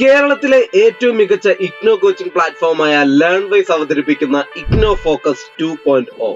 കേരളത്തിലെ ഏറ്റവും മികച്ച ഇഗ്നോ കോച്ചിംഗ് പ്ലാറ്റ്ഫോമായ ലേൺവൈസ് അവതരിപ്പിക്കുന്ന IGNOU focus 2.0.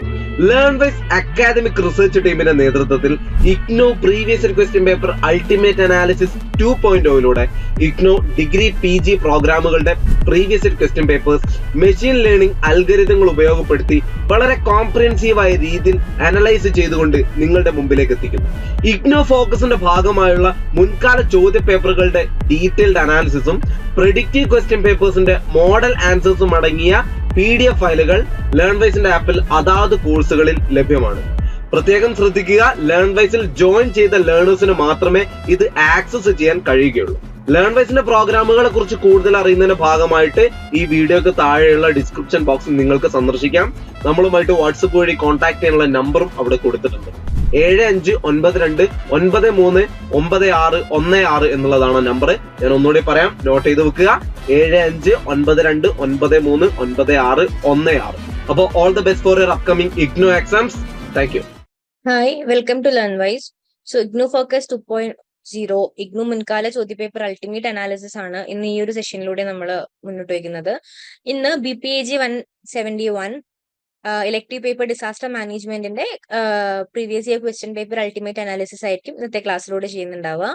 Learnwise academic research ടീമിന്റെ നേതൃത്വത്തിൽ IGNOU previous question paper ultimate analysis 2.0 IGNOU degree PG പ്രോഗ്രാമുകളുടെ previous question papers machine learning അൽഗരിതങ്ങൾ ഉപയോഗപ്പെടുത്തി വളരെ കോംപ്രിഹെൻസീവായ രീതിയിൽ അനലൈസ് ചെയ്തുകൊണ്ട് നിങ്ങളുടെ മുമ്പിലേക്ക് എത്തിക്കുന്നു. ഇഗ്നോ ഫോക്കസിന്റെ ഭാഗമായുള്ള മുൻകാല ചോദ്യ പേപ്പറുകളുടെ ഡീറ്റെയിൽഡ് അനാലിസിസും പ്രെഡിക്റ്റീവ് ക്വസ്റ്റ്യൻ പേപ്പേഴ്സിന്റെ മോഡൽ ആൻസേഴ്സും അടങ്ങിയ PDF ഫയലുകൾ ലേൺവൈസിന്റെ ആപ്പിൽ അതാത് കോഴ്സുകളിൽ ലഭ്യമാണ്. പ്രത്യേകം ശ്രദ്ധിക്കുക, ലേൺവൈസിൽ ജോയിൻ ചെയ്ത ലേണേഴ്സിന് മാത്രമേ ഇത് ആക്സസ് ചെയ്യാൻ കഴിയുകയുള്ളൂ. ലേൺവൈസിന്റെ പ്രോഗ്രാമുകളെ കുറിച്ച് കൂടുതൽ അറിയുന്നതിന്റെ ഭാഗമായിട്ട് ഈ വീഡിയോക്ക് താഴെയുള്ള ഡിസ്ക്രിപ്ഷൻ ബോക്സിൽ നിങ്ങൾക്ക് സന്ദർശിക്കാം. നമ്മളുമായിട്ട് വാട്സപ്പ് വഴി കോൺടാക്ട് ചെയ്യാനുള്ള നമ്പറും അവിടെ കൊടുത്തിട്ടുണ്ട്. 7592139616 എന്നുള്ളതാണ് നമ്പർ. ഞാൻ ഒന്നുകൂടി പറയാം, നോട്ട് ചെയ്ത് വെക്കുക. 7592139616. അപ്പോൾ all the best for your upcoming IGNOU exams. Thank you. Hi, welcome to Learnwise. So IGNOU focus 2.0 IGNOU മുൻകാല ചോദ്യപേപ്പർ അൾട്ടിമേറ്റ് അനാലിസിസ് ആണ് ഇന്ന് ഈ ഒരു സെഷനിലൂടെ നമ്മൾ മുന്നോട്ട് വയ്ക്കുന്നത്. ഇന്ന് BPAG 171 ഇലക്ടീവ് പേപ്പർ ഡിസാസ്റ്റർ മാനേജ്മെന്റിന്റെ previous year question paper ultimate analysis ആയിരിക്കും ഇന്നത്തെ ക്ലാസ്സിലൂടെ ചെയ്യുന്നുണ്ടാവുക.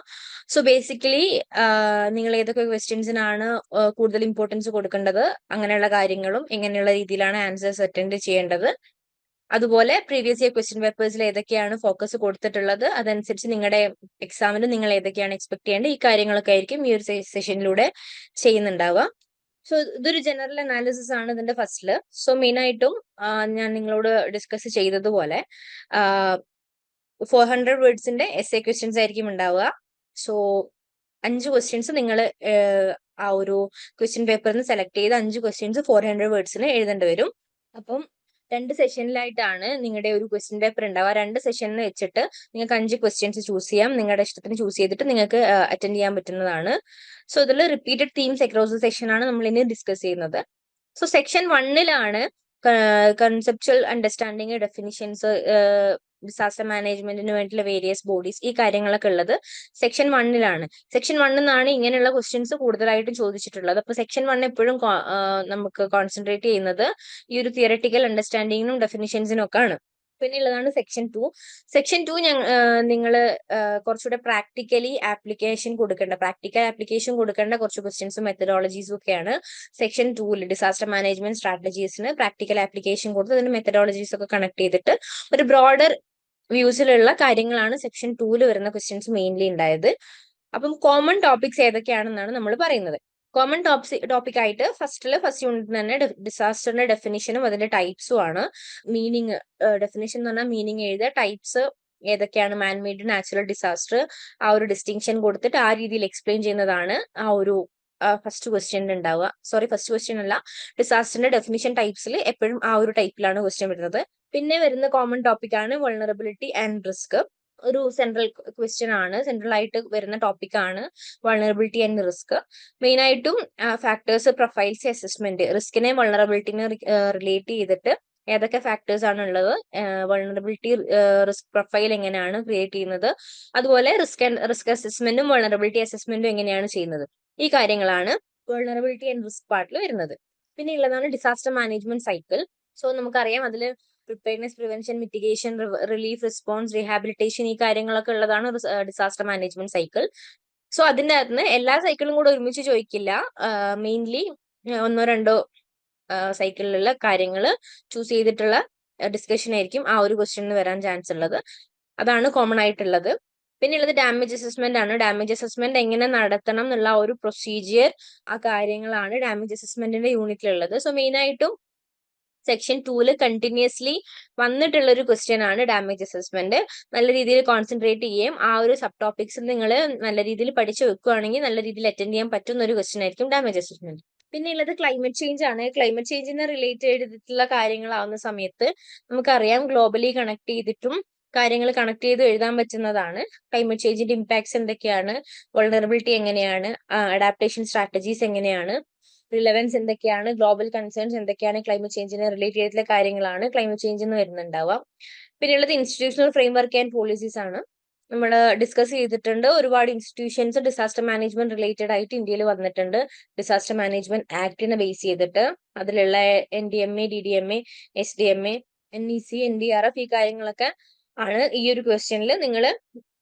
സോ ബേസിക്കലി നിങ്ങൾ ഏതൊക്കെ ക്വസ്റ്റ്യൻസിനാണ് കൂടുതൽ ഇമ്പോർട്ടൻസ് കൊടുക്കേണ്ടത്, അങ്ങനെയുള്ള കാര്യങ്ങളും എങ്ങനെയുള്ള രീതിയിലാണ് ആൻസേഴ്സ് അറ്റൻഡ് ചെയ്യേണ്ടത്, അതുപോലെ പ്രീവിയസ് ഇയർ ക്വസ്റ്റ്യൻ പേപ്പേഴ്സിൽ ഏതൊക്കെയാണ് ഫോക്കസ് കൊടുത്തിട്ടുള്ളത്, അതനുസരിച്ച് നിങ്ങളുടെ എക്സാമിന് നിങ്ങൾ ഏതൊക്കെയാണ് എക്സ്പെക്ട് ചെയ്യേണ്ടത്, ഈ കാര്യങ്ങളൊക്കെ ആയിരിക്കും ഈ ഒരു സെഷനിലൂടെ ചെയ്യുന്നുണ്ടാവുക. സോ ഇതൊരു ജനറൽ അനാലിസിസ് ആണ് ഇതിന്റെ ഫസ്റ്റില്. സോ മെയിൻ ആയിട്ടും ഞാൻ നിങ്ങളോട് ഡിസ്കസ് ചെയ്തതുപോലെ 400 വേർഡ്സിന്റെ essay ക്വസ്റ്റ്യൻസ് ആയിരിക്കും ഉണ്ടാവുക. സോ 5 ക്വസ്റ്റ്യൻസ് നിങ്ങൾ ആ ഒരു ക്വസ്റ്റ്യൻ പേപ്പറിൽ നിന്ന് സെലക്ട് ചെയ്ത് 5 ക്വസ്റ്റ്യൻസ് 400 വേർഡ്സിന് എഴുതേണ്ടി വരും. അപ്പം 2 സെഷനിലായിട്ടാണ് നിങ്ങളുടെ ഒരു ക്വസ്റ്റ്യൻ പേപ്പർ ഉണ്ടാവുക. 2 സെഷനിൽ വെച്ചിട്ട് നിങ്ങൾക്ക് 5 ക്വസ്റ്റ്യൻസ് ചൂസ് ചെയ്യാം. നിങ്ങളുടെ ഇഷ്ടത്തിന് ചൂസ് ചെയ്തിട്ട് നിങ്ങൾക്ക് അറ്റൻഡ് ചെയ്യാൻ പറ്റുന്നതാണ്. സോ ഇതിൽ repeated themes across the session ആണ് നമ്മൾ ഇനി ഡിസ്കസ് ചെയ്യുന്നത്. സോ സെക്ഷൻ 1ലാണ് കൺസെപ്ച്വൽ അണ്ടർസ്റ്റാൻഡിങ്, ഡെഫിനിഷൻസ്, ഡിസാസ്റ്റർ മാനേജ്മെന്റിന് വേണ്ടിയുള്ള വേരിയസ് ബോഡീസ്, ഈ കാര്യങ്ങളൊക്കെ ഉള്ളത് സെക്ഷൻ 1ലാണ്. സെക്ഷൻ 1 നിന്നാണ് ഇങ്ങനെയുള്ള ക്വസ്റ്റ്യൻസ് കൂടുതലായിട്ടും ചോദിച്ചിട്ടുള്ളത്. അപ്പൊ സെക്ഷൻ 1 എപ്പോഴും നമുക്ക് കോൺസെൻട്രേറ്റ് ചെയ്യുന്നത് ഈ ഒരു തിയററ്റിക്കൽ അണ്ടർസ്റ്റാൻഡിങ്ങിനും ഡെഫിനിഷൻസിനും ഒക്കെ ആണ്. പിന്നെ ഉള്ളതാണ് സെക്ഷൻ 2. സെക്ഷൻ 2 നിങ്ങൾ കുറച്ചുകൂടെ പ്രാക്ടിക്കൽ ആപ്ലിക്കേഷൻ കൊടുക്കേണ്ട കുറച്ച് ക്വസ്റ്റ്യൻസും മെത്തഡോളജീസും ഒക്കെയാണ് സെക്ഷൻ 2ൽ. ഡിസാസ്റ്റർ മാനേജ്മെന്റ് സ്ട്രാറ്റജീസിന് പ്രാക്ടിക്കൽ ആപ്ലിക്കേഷൻ കൊടുത്ത് അതിന്റെ മെത്തഡോളജീസ് ഒക്കെ കണക്ട് ചെയ്തിട്ട് ഒരു ബ്രോഡർ വ്യൂസിലുള്ള കാര്യങ്ങളാണ് സെക്ഷൻ 2ൽ വരുന്ന ക്വസ്റ്റ്യൻസ് മെയിൻലി ഉണ്ടായത്. അപ്പം കോമൺ ടോപ്പിക്സ് ഏതൊക്കെയാണെന്നാണ് നമ്മൾ പറയുന്നത്. കോമൺ ടോപ്പിക് ആയിട്ട് ഫസ്റ്റ് യൂണിറ്റ് തന്നെ ഡിസാസ്റ്ററിന്റെ ഡെഫിനിഷനും അതിന്റെ ടൈപ്സും ആണ്. മീനിങ്, ഡെഫിനിഷൻ എന്ന് പറഞ്ഞാൽ മീനിങ് എഴുതുക, ടൈപ്സ് ഏതൊക്കെയാണ്, മാൻമെയ്ഡ്, നാച്ചുറൽ ഡിസാസ്റ്റർ, ആ ഒരു ഡിസ്റ്റിങ്ഷൻ കൊടുത്തിട്ട് ആ രീതിയിൽ എക്സ്പ്ലെയിൻ ചെയ്യുന്നതാണ് ആ ഒരു ഫസ്റ്റ് ക്വസ്റ്റ്യൻ ഉണ്ടാവുക. ഫസ്റ്റ് ക്വസ്റ്റ്യൻ അല്ല, ഡിസാസ്റ്ററിന്റെ ഡെഫിനിഷൻ ടൈപ്സിൽ എപ്പോഴും ആ ഒരു ടൈപ്പിലാണ് ക്വസ്റ്റ്യൻ വരുന്നത്. പിന്നെ വരുന്ന കോമൺ ടോപ്പിക് ആണ് വൾണറബിലിറ്റി ആൻഡ് റിസ്ക്. ഒരു സെൻട്രൽ ക്വസ്റ്റ്യൻ ആണ്, സെൻട്രൽ ആയിട്ട് വരുന്ന ടോപ്പിക് ആണ് വൾണറബിലിറ്റി ആൻഡ് റിസ്ക്. മെയിൻ ആയിട്ടും ഫാക്ടേഴ്സ്, പ്രൊഫൈൽസ്, അസസ്മെന്റ്, റിസ്കിനെ വൾണറബിലിറ്റിനെ റിലേറ്റ് ചെയ്തിട്ട് ഏതൊക്കെ ഫാക്ടേഴ്സ് ആണ് ഉള്ളത്, വൾണറബിലിറ്റി റിസ്ക് പ്രൊഫൈൽ എങ്ങനെയാണ് ക്രിയേറ്റ് ചെയ്യുന്നത്, അതുപോലെ റിസ്ക് അസസ്മെന്റും വൾണറബിലിറ്റി അസസ്മെന്റും എങ്ങനെയാണ് ചെയ്യുന്നത്, ഈ കാര്യങ്ങളാണ് വൾണറബിലിറ്റി ആൻഡ് റിസ്ക് പാർട്ടിൽ വരുന്നത്. പിന്നെ ഉള്ളതാണ് ഡിസാസ്റ്റർ മാനേജ്മെന്റ് സൈക്കിൾ. സോ നമുക്കറിയാം അതിൽ preparedness, prevention, mitigation, relief, response, rehabilitation, ഈ കാര്യങ്ങളൊക്കെ ഉള്ളതാണ് ഡിസാസ്റ്റർ മാനേജ്മെന്റ് സൈക്കിൾ. സോ അതിൻ്റെ അകത്ത് എല്ലാ സൈക്കിളും കൂടെ ഒരുമിച്ച് ചോദിക്കില്ല, മെയിൻലി 1-2 സൈക്കിളിലുള്ള കാര്യങ്ങൾ ചൂസ് ചെയ്തിട്ടുള്ള ഡിസ്കഷൻ ആയിരിക്കും ആ ഒരു ക്വസ്റ്റ്യനിന് വരാൻ ചാൻസ് ഉള്ളത്. അതാണ് കോമൺ ആയിട്ടുള്ളത്. പിന്നെ ഉള്ളത് ഡാമേജ് അസസ്മെന്റ് ആണ്. ഡാമേജ് അസസ്മെന്റ് എങ്ങനെ നടത്തണം എന്നുള്ള ഒരു പ്രൊസീജിയർ, ആ കാര്യങ്ങളാണ് ഡാമേജ് അസസ്മെന്റിന്റെ യൂണിറ്റിലുള്ളത്. സോ മെയിൻ ആയിട്ടും സെക്ഷൻ 2ൽ കണ്ടിന്യൂസ്ലി വന്നിട്ടുള്ള ഒരു ക്വസ്റ്റ്യൻ ആണ് ഡാമേജ് അസസ്മെന്റ്. നല്ല രീതിയിൽ കോൺസെൻട്രേറ്റ് ചെയ്യും, ആ ഒരു സബ് ടോപ്പിക്സ് നിങ്ങൾ നല്ല രീതിയിൽ പഠിച്ചു വെക്കുകയാണെങ്കിൽ നല്ല രീതിയിൽ അറ്റൻഡ് ചെയ്യാൻ പറ്റുന്ന ഒരു ക്വസ്റ്റ്യൻ ആയിരിക്കും ഡാമേജ് അസസ്മെന്റ്. പിന്നെ ഉള്ളത് ക്ലൈമറ്റ് ചേഞ്ച് ആണ്. ക്ലൈമറ്റ് ചേഞ്ചിനെ റിലേറ്റ് ചെയ്തിട്ടുള്ള കാര്യങ്ങളാവുന്ന സമയത്ത് നമുക്കറിയാം ഗ്ലോബലി കണക്ട് ചെയ്തിട്ടും കാര്യങ്ങൾ കണക്ട് ചെയ്ത് എഴുതാൻ പറ്റുന്നതാണ്. ക്ലൈമറ്റ് ചേഞ്ചിന്റെ ഇമ്പാക്ട്സ് എന്തൊക്കെയാണ്, വൾണറബിലിറ്റി എങ്ങനെയാണ്, അഡാപ്റ്റേഷൻ സ്ട്രാറ്റജീസ് എങ്ങനെയാണ്, റിലവൻസ് എന്തൊക്കെയാണ്, ഗ്ലോബൽ കൺസേൺസ് എന്തൊക്കെയാണ്, ക്ലൈമറ്റ് ചേഞ്ചിനെ റിലേറ്റ് ചെയ്തിട്ടുള്ള കാര്യങ്ങളാണ് ക്ലൈമറ്റ് ചേഞ്ച് എന്ന് വരുന്നുണ്ടാവുക. പിന്നെയുള്ളത് ഇൻസ്റ്റിറ്റ്യൂഷണൽ ഫ്രെയിംവർക്ക് ആൻഡ് പോളിസീസ് ആണ്. നമ്മൾ ഡിസ്കസ് ചെയ്തിട്ടുണ്ട്. ഒരുപാട് ഇൻസ്റ്റിറ്റ്യൂഷൻസ് ഡിസാസ്റ്റർ മാനേജ്മെന്റ് റിലേറ്റഡ് ആയിട്ട് ഇന്ത്യയിൽ വന്നിട്ടുണ്ട്. ഡിസാസ്റ്റർ മാനേജ്മെന്റ് ആക്ടിനെ ബേസ് ചെയ്തിട്ട് അതിലുള്ള NDMA, DDMA, SDMA, NEC, NDRF ഈ കാര്യങ്ങളൊക്കെ ആണ് ഈ ഒരു ക്വസ്റ്റ്യനിൽ നിങ്ങൾ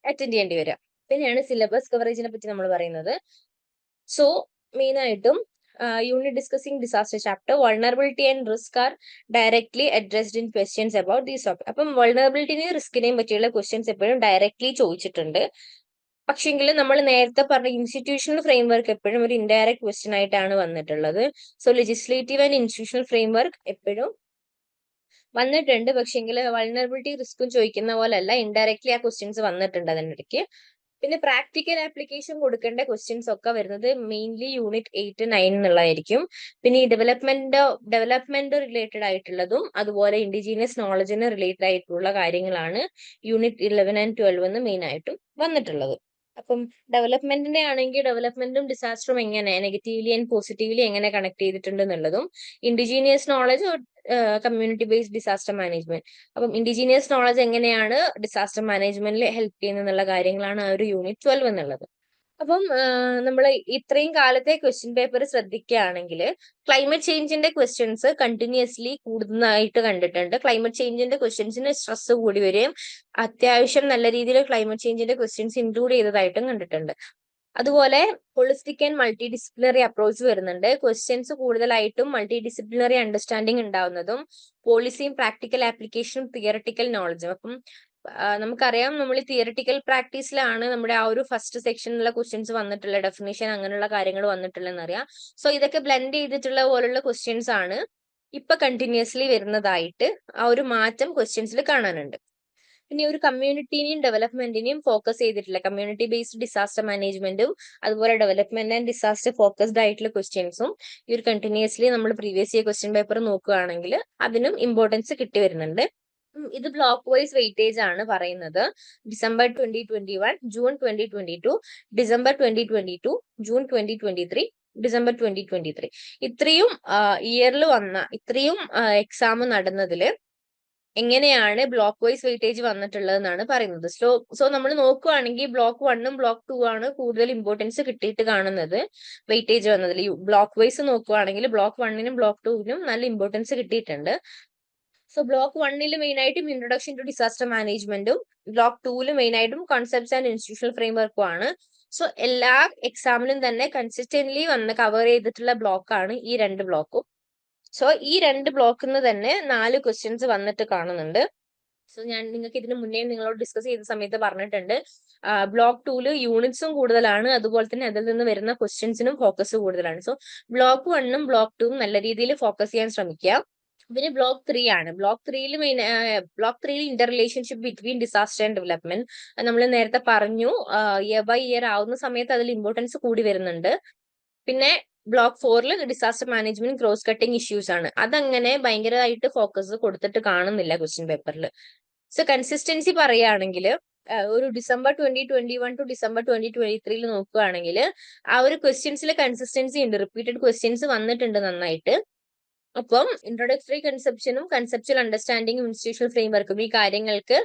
അറ്റൻഡ് ചെയ്യേണ്ടി വരിക. പിന്നെയാണ് സിലബസ് കവറേജിനെ പറ്റി നമ്മൾ പറയുന്നത്. സോ മെയിൻ ആയിട്ടും unit discussing disaster chapter vulnerability and risk are directly addressed in questions about these topic. അപ്പം വൾണറബിലിറ്റിനെയും റിസ്കിനെയും പറ്റിയുള്ള ക്വസ്റ്റ്യൻസ് എപ്പോഴും ഡയറക്ട്ലി ചോദിച്ചിട്ടുണ്ട്. പക്ഷെങ്കിൽ നമ്മൾ നേരത്തെ പറഞ്ഞ ഇൻസ്റ്റിറ്റ്യൂഷണൽ ഫ്രെയിംവർക്ക് എപ്പോഴും ഒരു ഇൻഡയറക്ട് ക്വസ്റ്റ്യൻ ആയിട്ടാണ് വന്നിട്ടുള്ളത്. So legislative and institutional framework എപ്പോഴും വന്നിട്ടുണ്ട്. പക്ഷെങ്കിൽ വൾണറബിലിറ്റി റിസ്ക്കും ചോദിക്കുന്ന പോലെയല്ല, ഇൻഡയറക്ട്ലി ആ ക്വസ്റ്റ്യൻസ് വന്നിട്ടുണ്ട് അതിനിടയ്ക്ക്. പിന്നെ പ്രാക്ടിക്കൽ ആപ്ലിക്കേഷൻ കൊടുക്കേണ്ട ക്വസ്റ്റ്യൻസ് ഒക്കെ വരുന്നത് മെയിൻലി യൂണിറ്റ് 8, 9 എന്നുള്ളതായിരിക്കും. പിന്നെ ഈ ഡെവലപ്മെന്റ് റിലേറ്റഡ് ആയിട്ടുള്ളതും അതുപോലെ ഇൻഡിജീനിയസ് നോളജിന് റിലേറ്റഡ് ആയിട്ടുള്ള കാര്യങ്ങളാണ് യൂണിറ്റ് 11 and 12 എന്ന് മെയിൻ ആയിട്ടും വന്നിട്ടുള്ളത്. അപ്പം ഡെവലപ്മെന്റിന്റെ ആണെങ്കിൽ ഡെവലപ്മെന്റും ഡിസാസ്റ്ററും എങ്ങനെ നെഗറ്റീവ്ലി ആൻഡ് പോസിറ്റീവ്ലി എങ്ങനെ കണക്ട് ചെയ്തിട്ടുണ്ട് എന്നുള്ളതും, indigenous knowledge community based disaster management. അപ്പം ഇൻഡിജീനിയസ് നോളജ് എങ്ങനെയാണ് ഡിസാസ്റ്റർ മാനേജ്മെന്റിൽ ഹെൽപ്പ് ചെയ്യുന്നത് എന്നുള്ള കാര്യങ്ങളാണ് ആ ഒരു യൂണിറ്റ് 12 എന്നുള്ളത്. അപ്പം നമ്മൾ ഇത്രയും കാലത്തെ ക്വസ്റ്റ്യൻ പേപ്പർ ശ്രദ്ധിക്കുകയാണെങ്കിൽ ക്ലൈമറ്റ് ചേഞ്ചിന്റെ ക്വസ്റ്റ്യൻസ് കണ്ടിന്യൂസ്ലി കൂടുന്നതായിട്ട് കണ്ടിട്ടുണ്ട്. ക്ലൈമറ്റ് ചേഞ്ചിന്റെ ക്വസ്റ്റ്യൻസിന് സ്ട്രെസ് കൂടി വരികയും അത്യാവശ്യം നല്ല രീതിയിൽ ക്ലൈമറ്റ് ചേഞ്ചിന്റെ ക്വസ്റ്റ്യൻസ് ഇൻക്ലൂഡ് ചെയ്തതായിട്ടും കണ്ടിട്ടുണ്ട്. അതുപോലെ holistic and multi disciplinary approach വരുന്നുണ്ട്. ക്വസ്റ്റ്യൻസ് കൂടുതലായിട്ടും മൾട്ടി ഡിസിപ്ലിനറി അണ്ടർസ്റ്റാൻഡിങ് ഉണ്ടാവുന്നതും പോളിസിയും പ്രാക്ടിക്കൽ ആപ്ലിക്കേഷനും തിയറട്ടിക്കൽ നോളജും. അപ്പം നമുക്കറിയാം, നമ്മൾ ഈ തിയറട്ടിക്കൽ പ്രാക്ടീസിലാണ് നമ്മുടെ ആ ഒരു ഫസ്റ്റ് സെക്ഷനിലുള്ള ക്വസ്റ്റ്യൻസ് വന്നിട്ടുള്ള ഡെഫിനേഷൻ അങ്ങനെയുള്ള കാര്യങ്ങൾ വന്നിട്ടുള്ളതെന്ന് അറിയാം. സോ ഇതൊക്കെ ബ്ലെൻഡ് ചെയ്തിട്ടുള്ള പോലുള്ള ക്വസ്റ്റ്യൻസ് ആണ് ഇപ്പൊ കണ്ടിന്യൂസ്ലി വരുന്നതായിട്ട് ആ ഒരു മാറ്റം ക്വസ്റ്റ്യൻസിൽ കാണാനുണ്ട്. പിന്നെ ഒരു കമ്മ്യൂണിറ്റിനെയും ഡെവലപ്മെന്റിനെയും ഫോക്കസ് ചെയ്തിട്ടില്ല. കമ്മ്യൂണിറ്റി ബേസ്ഡ് ഡിസാസ്റ്റർ മാനേജ്മെന്റും അതുപോലെ ഡെവലപ്മെന്റ് ആൻഡ് ഡിസാസ്റ്റർ ഫോക്കസ്ഡ് ആയിട്ടുള്ള ക്വസ്റ്റ്യൻസും ഈ ഒരു കണ്ടിന്യൂസ്ലി നമ്മൾ പ്രീവിയസ് ഇയർ ക്വസ്റ്റ്യൻ പേപ്പർ നോക്കുകയാണെങ്കിൽ അതിനും ഇമ്പോർട്ടൻസ് കിട്ടി വരുന്നുണ്ട്. ഇത് ബ്ലോക്ക് വൈസ് വെയിറ്റേജ് ആണ് പറയുന്നത്. December 2021, June 2022, December 2022, June 2023, December 2023 ഇത്രയും ഇയറിൽ വന്ന ഇത്രയും എക്സാം നടന്നതില് എങ്ങനെയാണ് ബ്ലോക്ക് വൈസ് വെയിറ്റേജ് വന്നിട്ടുള്ളത് എന്നാണ് പറയുന്നത്. സോ നമ്മൾ നോക്കുകയാണെങ്കിൽ ബ്ലോക്ക് 1ഉം ബ്ലോക്ക് 2 ആണ് കൂടുതൽ ഇമ്പോർട്ടൻസ് കിട്ടിയിട്ട് കാണുന്നത് വെയിറ്റേജ് വന്നതിൽ. ബ്ലോക്ക് വൈസ് നോക്കുകയാണെങ്കിൽ ബ്ലോക്ക് 1നും ബ്ലോക്ക് 2നും നല്ല ഇമ്പോർട്ടൻസ് കിട്ടിയിട്ടുണ്ട്. സോ ബ്ലോക്ക് 1ൽ മെയിൻ ആയിട്ടും ഇൻട്രൊഡക്ഷൻ ടു ഡിസാസ്റ്റർ മാനേജ്മെന്റും ബ്ലോക്ക് 2ൽ മെയിൻ ആയിട്ടും കോൺസെപ്റ്റ്സ് ആൻഡ് ഇൻസ്റ്റിറ്റ്യൂഷണൽ ഫ്രെയിംവർക്കും ആണ്. സോ എല്ലാ എക്സാമിലും തന്നെ കൺസിസ്റ്റന്റ്ലി വന്ന് കവർ ചെയ്തിട്ടുള്ള ബ്ലോക്കാണ് ഈ രണ്ട് ബ്ലോക്കും. സോ ഈ രണ്ട് ബ്ലോക്കിൽ നിന്ന് തന്നെ 4 ക്വസ്റ്റ്യൻസ് വന്നിട്ട് കാണുന്നുണ്ട്. സോ ഞാൻ നിങ്ങൾക്ക് ഇതിന് മുന്നേ നിങ്ങളോട് ഡിസ്കസ് ചെയ്ത സമയത്ത് പറഞ്ഞിട്ടുണ്ട്, ബ്ലോക്ക് 2ല് യൂണിറ്റ്സും കൂടുതലാണ്, അതുപോലെ തന്നെ അതിൽ നിന്ന് വരുന്ന ക്വസ്റ്റ്യൻസിനും ഫോക്കസ് കൂടുതലാണ്. സോ ബ്ലോക്ക് 1ഉം ബ്ലോക്ക് 2ഉം നല്ല രീതിയിൽ ഫോക്കസ് ചെയ്യാൻ ശ്രമിക്കുക. പിന്നെ ബ്ലോക്ക് 3 ആണ്. ബ്ലോക്ക് 3ൽ interrelationship between disaster and development നമ്മൾ നേരത്തെ പറഞ്ഞു. ഇയർ ബൈ ഇയർ ആവുന്ന സമയത്ത് അതിൽ ഇമ്പോർട്ടൻസ് കൂടി വരുന്നുണ്ട്. പിന്നെ ബ്ലോക്ക് 4ൽ disaster management cross cutting issues ആണ്. അതങ്ങനെ ഭയങ്കരമായിട്ട് ഫോക്കസ് കൊടുത്തിട്ട് കാണുന്നില്ല ക്വസ്റ്റ്യൻ പേപ്പറിൽ. സോ കൺസിസ്റ്റൻസി പറയുകയാണെങ്കിൽ ഒരു ഡിസംബർ 2021 ടു ഡിസംബർ 2023 നോക്കുകയാണെങ്കിൽ ആ ഒരു ക്വസ്റ്റ്യൻസിൽ കൺസിസ്റ്റൻസി ഉണ്ട്. റിപ്പീറ്റഡ് ക്വസ്റ്റ്യൻസ് വന്നിട്ടുണ്ട് നന്നായിട്ട്. അപ്പം ഇൻട്രൊഡക്ടറി കൺസെപ്ഷനും കൺസെപ്ച്വൽ അണ്ടർസ്റ്റാൻഡിങ്ങും ഇൻസ്റ്റിറ്റ്യൂഷണൽ ഫ്രെയിംവർക്കും ഈ കാര്യങ്ങൾക്ക്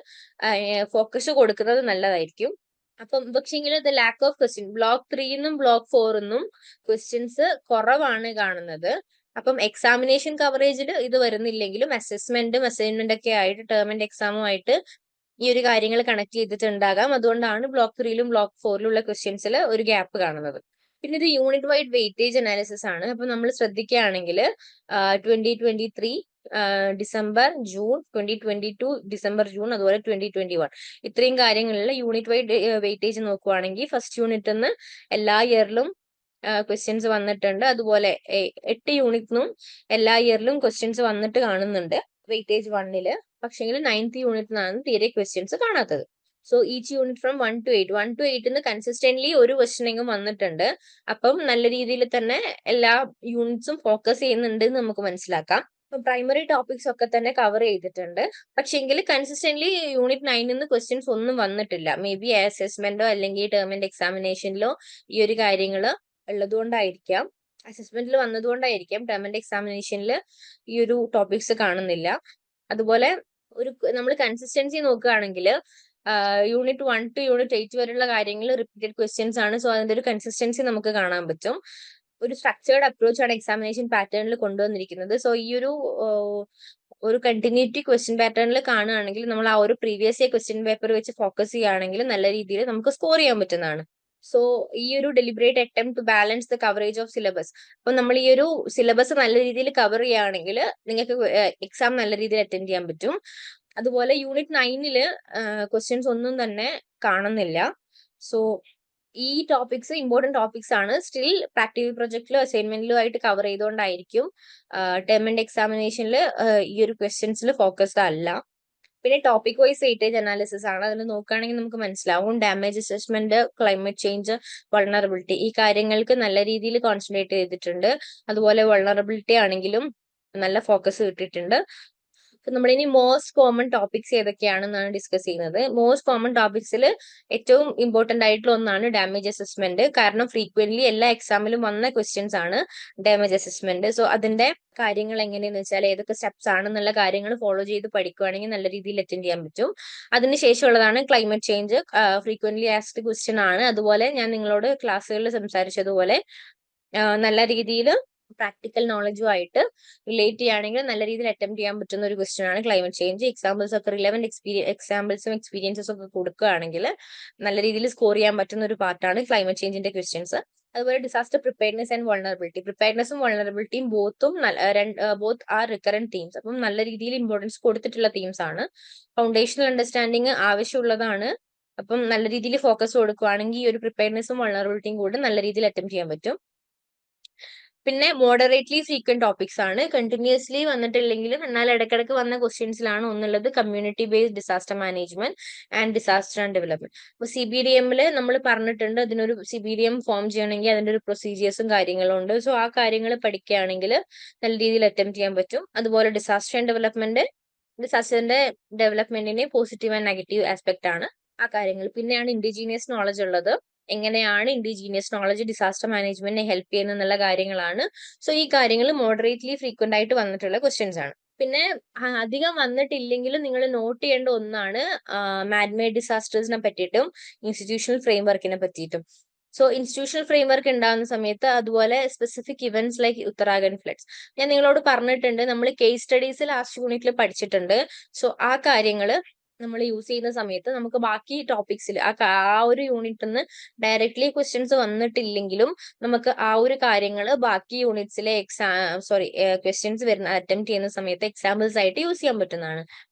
ഫോക്കസ് കൊടുക്കുന്നത് നല്ലതായിരിക്കും. അപ്പം പക്ഷെങ്കിൽ the lack of question block 3ന്നും ബ്ലോക്ക് 4ന്നും ക്വസ്റ്റ്യൻസ് കുറവാണ് കാണുന്നത്. അപ്പം എക്സാമിനേഷൻ കവറേജിൽ ഇത് വരുന്നില്ലെങ്കിലും അസസ്മെന്റും അസൈൻമെന്റ് ഒക്കെ ആയിട്ട് ടേം ആൻഡ് എക്സാമും ആയിട്ട് ഈ ഒരു കാര്യങ്ങൾ കണക്ട് ചെയ്തിട്ടുണ്ടാകാം. അതുകൊണ്ടാണ് ബ്ലോക്ക് 3ലും ബ്ലോക്ക് 4ലുള്ള ക്വസ്റ്റ്യൻസിൽ ഒരു ഗ്യാപ്പ് കാണുന്നത്. പിന്നെ ഇത് യൂണിറ്റ് വൈഡ് വെയിറ്റേജ് അനാലിസിസ് ആണ്. അപ്പൊ നമ്മൾ ശ്രദ്ധിക്കുകയാണെങ്കിൽ 2023 ഡിസംബർ, ജൂൺ, 2022 ഡിസംബർ, ജൂൺ, അതുപോലെ 2021 ഇത്രയും കാര്യങ്ങളിലുള്ള യൂണിറ്റ് വൈഡ് വെയിറ്റേജ് നോക്കുവാണെങ്കിൽ ഫസ്റ്റ് യൂണിറ്റിൽ നിന്ന് എല്ലാ ഇയറിലും ക്വസ്റ്റ്യൻസ് വന്നിട്ടുണ്ട്. അതുപോലെ 8 യൂണിറ്റിനും എല്ലാ ഇയറിലും ക്വസ്റ്റ്യൻസ് വന്നിട്ട് കാണുന്നുണ്ട് വെയിറ്റേജ് 1ല്. പക്ഷെങ്കിൽ 9th യൂണിറ്റിനാണ് തീരെ ക്വസ്റ്റ്യൻസ് കാണാത്തത്. So each unit from 1 to 8 1 to 8 consistently ഒരു ക്വസ്റ്റ്യനെങ്കിലും വന്നിട്ടുണ്ട്. അപ്പം നല്ല രീതിയിൽ തന്നെ എല്ലാ യൂണിറ്റ്സും ഫോക്കസ് ചെയ്യുന്നുണ്ട് എന്ന് നമുക്ക് മനസ്സിലാക്കാം. പ്രൈമറി ടോപ്പിക്സ് ഒക്കെ തന്നെ കവർ ചെയ്തിട്ടുണ്ട്. പക്ഷെങ്കിൽ കൺസിസ്റ്റന്റ്ലി യൂണിറ്റ് 9 ക്വസ്റ്റ്യൻസ് ഒന്നും വന്നിട്ടില്ല. മേ ബി അസസ്മെന്റോ അല്ലെങ്കിൽ ടേം ആൻഡ് എക്സാമിനേഷനിലോ ഈ ഒരു കാര്യങ്ങൾ ഉള്ളതുകൊണ്ടായിരിക്കാം, അസസ്മെന്റിൽ വന്നതുകൊണ്ടായിരിക്കാം ടേം ആൻഡ് എക്സാമിനേഷനിൽ ഈ ഒരു ടോപ്പിക്സ് കാണുന്നില്ല. അതുപോലെ നമ്മൾ കൺസിസ്റ്റൻസി നോക്കുകയാണെങ്കിൽ യൂണിറ്റ് 1 to യൂണിറ്റ് 8 വരെയുള്ള കാര്യങ്ങൾ റിപ്പീറ്റഡ് ക്വസ്റ്റ്യൻസ് ആണ്. സോ അതിന്റെ ഒരു കൺസിസ്റ്റൻസി നമുക്ക് കാണാൻ പറ്റും. ഒരു സ്ട്രക്ചേർഡ് അപ്രോച്ച് ആണ് എക്സാമിനേഷൻ പാറ്റേണിൽ കൊണ്ടുവന്നിരിക്കുന്നത്. സോ ഈ ഒരു കണ്ടിന്യൂറ്റി ക്വസ്റ്റ്യൻ പാറ്റേണിൽ കാണുകയാണെങ്കിൽ നമ്മൾ ആ ഒരു പ്രീവിയസ് ഇയർ ക്വസ്റ്റ്യൻ പേപ്പർ വെച്ച് ഫോക്കസ് ചെയ്യുകയാണെങ്കിൽ നല്ല രീതിയിൽ നമുക്ക് സ്കോർ ചെയ്യാൻ പറ്റുന്നതാണ്. സോ ഈ ഒരു deliberate attempt to balance the coverage of syllabus. അപ്പൊ നമ്മൾ ഈ ഒരു സിലബസ് നല്ല രീതിയിൽ കവർ ചെയ്യുകയാണെങ്കിൽ നിങ്ങൾക്ക് എക്സാം നല്ല രീതിയിൽ അറ്റൻഡ് ചെയ്യാൻ പറ്റും. അതുപോലെ യൂണിറ്റ് 9 ക്വസ്റ്റ്യൻസ് ഒന്നും തന്നെ കാണുന്നില്ല. സോ ഈ ടോപ്പിക്സ് ഇമ്പോർട്ടന്റ് ടോപ്പിക്സ് ആണ്. സ്റ്റിൽ പ്രാക്ടിക്കൽ പ്രൊജക്ടിലോ അസൈൻമെന്റിലോ ആയിട്ട് കവർ ചെയ്തുകൊണ്ടായിരിക്കും ടേം ആൻഡ് എക്സാമിനേഷനിൽ ഈ ഒരു ക്വസ്റ്റ്യൻസിൽ ഫോക്കസ്ഡ് അല്ല. പിന്നെ ടോപ്പിക് വൈസ് വെയിറ്റേജ് അനാലിസിസ് ആണ്. അതിൽ നോക്കുകയാണെങ്കിൽ നമുക്ക് മനസ്സിലാവും damage assessment, climate change, vulnerability ഈ കാര്യങ്ങൾക്ക് നല്ല രീതിയിൽ കോൺസെൻട്രേറ്റ് ചെയ്തിട്ടുണ്ട്. അതുപോലെ വൾണറബിലിറ്റി ആണെങ്കിലും നല്ല ഫോക്കസ് കിട്ടിയിട്ടുണ്ട്. നമ്മളിനി മോസ്റ്റ് കോമൺ ടോപ്പിക്സ് ഏതൊക്കെയാണെന്നാണ് ഡിസ്കസ് ചെയ്യുന്നത്. മോസ്റ്റ് കോമൺ ടോപ്പിക്സിൽ ഏറ്റവും ഇമ്പോർട്ടന്റ് ആയിട്ടുള്ള ഒന്നാണ് ഡാമേജ് അസസ്മെന്റ്. കാരണം ഫ്രീക്വന്റ്ലി എല്ലാ എക്സാമിലും വന്ന ക്വസ്റ്റ്യൻസ് ആണ് ഡാമേജ് അസസ്മെന്റ്. സോ അതിന്റെ കാര്യങ്ങൾ എങ്ങനെയെന്ന് വെച്ചാൽ ഏതൊക്കെ സ്റ്റെപ്സ് ആണെന്നുള്ള കാര്യങ്ങൾ ഫോളോ ചെയ്ത് പഠിക്കുകയാണെങ്കിൽ നല്ല രീതിയിൽ അറ്റൻഡ് ചെയ്യാൻ പറ്റും. അതിനുശേഷമുള്ളതാണ് climate change. Frequently asked question ആണ്. അതുപോലെ ഞാൻ നിങ്ങളോട് ക്ലാസ്സുകളിൽ സംസാരിച്ചതുപോലെ നല്ല രീതിയിൽ പ്രാക്ടിക്കൽ നോളജുമായിട്ട് റിലേറ്റ് ചെയ്യുകയാണെങ്കിൽ നല്ല രീതിയിൽ അറ്റംപ്റ്റ് ചെയ്യാൻ പറ്റുന്ന ഒരു ക്വസ്റ്റ്യൻ ആണ് ക്ലൈമറ്റ് ചേഞ്ച്. എക്സാമ്പിൾസ് ഒക്കെ റിലവന്റ് എക്സാമ്പിൾസും എക്സ്പീരിയൻസസും ഒക്കെ കൊടുക്കുകയാണെങ്കിൽ നല്ല രീതിയിൽ സ്കോർ ചെയ്യാൻ പറ്റുന്ന ഒരു പാർട്ടാണ് ക്ലൈമറ്റ് ചേഞ്ചിന്റെ ക്വസ്റ്റ്യൻസ്. അതുപോലെ ഡിസാസ്റ്റർ പ്രിപ്പയർനെസ് ആൻഡ് വൾണറബിലിറ്റി. പ്രിപ്പയർനെസ്സും വൾണറബിലിറ്റിയും ബോത്ത് ആർ റിക്കറന്റ് തീംസ്. അപ്പം നല്ല രീതിയിൽ ഇമ്പോർട്ടൻസ് കൊടുത്തിട്ടുള്ള തീംസ് ആണ്. ഫൗണ്ടേഷണൽ അണ്ടർസ്റ്റാൻഡിങ് ആവശ്യമുള്ളതാണ്. അപ്പം നല്ല രീതിയിൽ ഫോക്കസ് കൊടുക്കുകയാണെങ്കിൽ ഈ ഒരു പ്രിപ്പയർനെസ്സും വൾണറബിലിറ്റിയും കൂടെ നല്ല രീതിയിൽ അറ്റംപ്റ്റ് ചെയ്യാൻ പറ്റും. പിന്നെ മോഡറേറ്റ്ലി ഫ്രീക്വന്റ് ടോപ്പിക്സ് ആണ്. കണ്ടിന്യൂസ്ലി വന്നിട്ടില്ലെങ്കിലും എന്നാൽ ഇടയ്ക്കിടയ്ക്ക് വന്ന ക്വസ്റ്റ്യൻസിലാണ് ഒന്നുള്ളത് community based disaster management and disaster and development. അപ്പൊ CBDM നമ്മൾ പറഞ്ഞിട്ടുണ്ട് അതിനൊരു CBDM ഫോം ചെയ്യണമെങ്കിൽ അതിന്റെ ഒരു പ്രൊസീജിയേഴ്സും കാര്യങ്ങളും ഉണ്ട്. സോ ആ കാര്യങ്ങൾ പഠിക്കുകയാണെങ്കിൽ നല്ല രീതിയിൽ അറ്റംപ്റ്റ് ചെയ്യാൻ പറ്റും. അതുപോലെ ഡിസാസ്റ്റർ ആൻഡ് ഡിസാസ്റ്ററിന്റെ ഡെവലപ്മെന്റിന്റെ പോസിറ്റീവ് ആൻഡ് നെഗറ്റീവ് ആസ്പെക്ട് ആണ് ആ കാര്യങ്ങൾ. പിന്നെയാണ് ഇൻഡിജീനിയസ് നോളജ് ഉള്ളത്. എങ്ങനെയാണ് ഇൻഡിജീനിയസ് നോളജ് ഡിസാസ്റ്റർ മാനേജ്മെന്റിനെ ഹെൽപ്പ് ചെയ്യുന്നത് എന്നുള്ള കാര്യങ്ങളാണ്. സോ ഈ കാര്യങ്ങൾ മോഡറേറ്റ്ലി ഫ്രീക്വന്റ് ആയിട്ട് വന്നിട്ടുള്ള ക്വസ്റ്റ്യൻസ് ആണ്. പിന്നെ അധികം വന്നിട്ടില്ലെങ്കിലും നിങ്ങൾ നോട്ട് ചെയ്യേണ്ട ഒന്നാണ് മാൻമെയ്ഡ് ഡിസാസ്റ്റേഴ്സിനെ പറ്റിയിട്ടും ഇൻസ്റ്റിറ്റ്യൂഷണൽ ഫ്രെയിംവർക്കിനെ പറ്റിയിട്ടും. സോ ഇൻസ്റ്റിറ്റ്യൂഷണൽ ഫ്രെയിംവർക്ക് ഉണ്ടാകുന്ന സമയത്ത് അതുപോലെ specific events like Uttarakhand floods ഞാൻ നിങ്ങളോട് പറഞ്ഞിട്ടുണ്ട്. നമ്മൾ കേസ് സ്റ്റഡീസ് ലാസ്റ്റ് യൂണിറ്റിൽ പഠിച്ചിട്ടുണ്ട്. സോ ആ കാര്യങ്ങൾ നമ്മൾ യൂസ് ചെയ്യുന്ന സമയത്ത് നമുക്ക് ബാക്കി ടോപ്പിക്സിൽ ആ ഒരു യൂണിറ്റിൽ നിന്ന് ഡയറക്ട്ലി ക്വസ്റ്റ്യൻസ് വന്നിട്ടില്ലെങ്കിലും നമുക്ക് ആ ഒരു കാര്യങ്ങൾ ബാക്കി യൂണിറ്റ്സിലെ ക്വസ്റ്റ്യൻസ് വരുന്ന അറ്റംപ്റ്റ് ചെയ്യുന്ന സമയത്ത് എക്സാമ്പിൾസ് ആയിട്ട് യൂസ് ചെയ്യാൻ പറ്റുന്നതാണ്.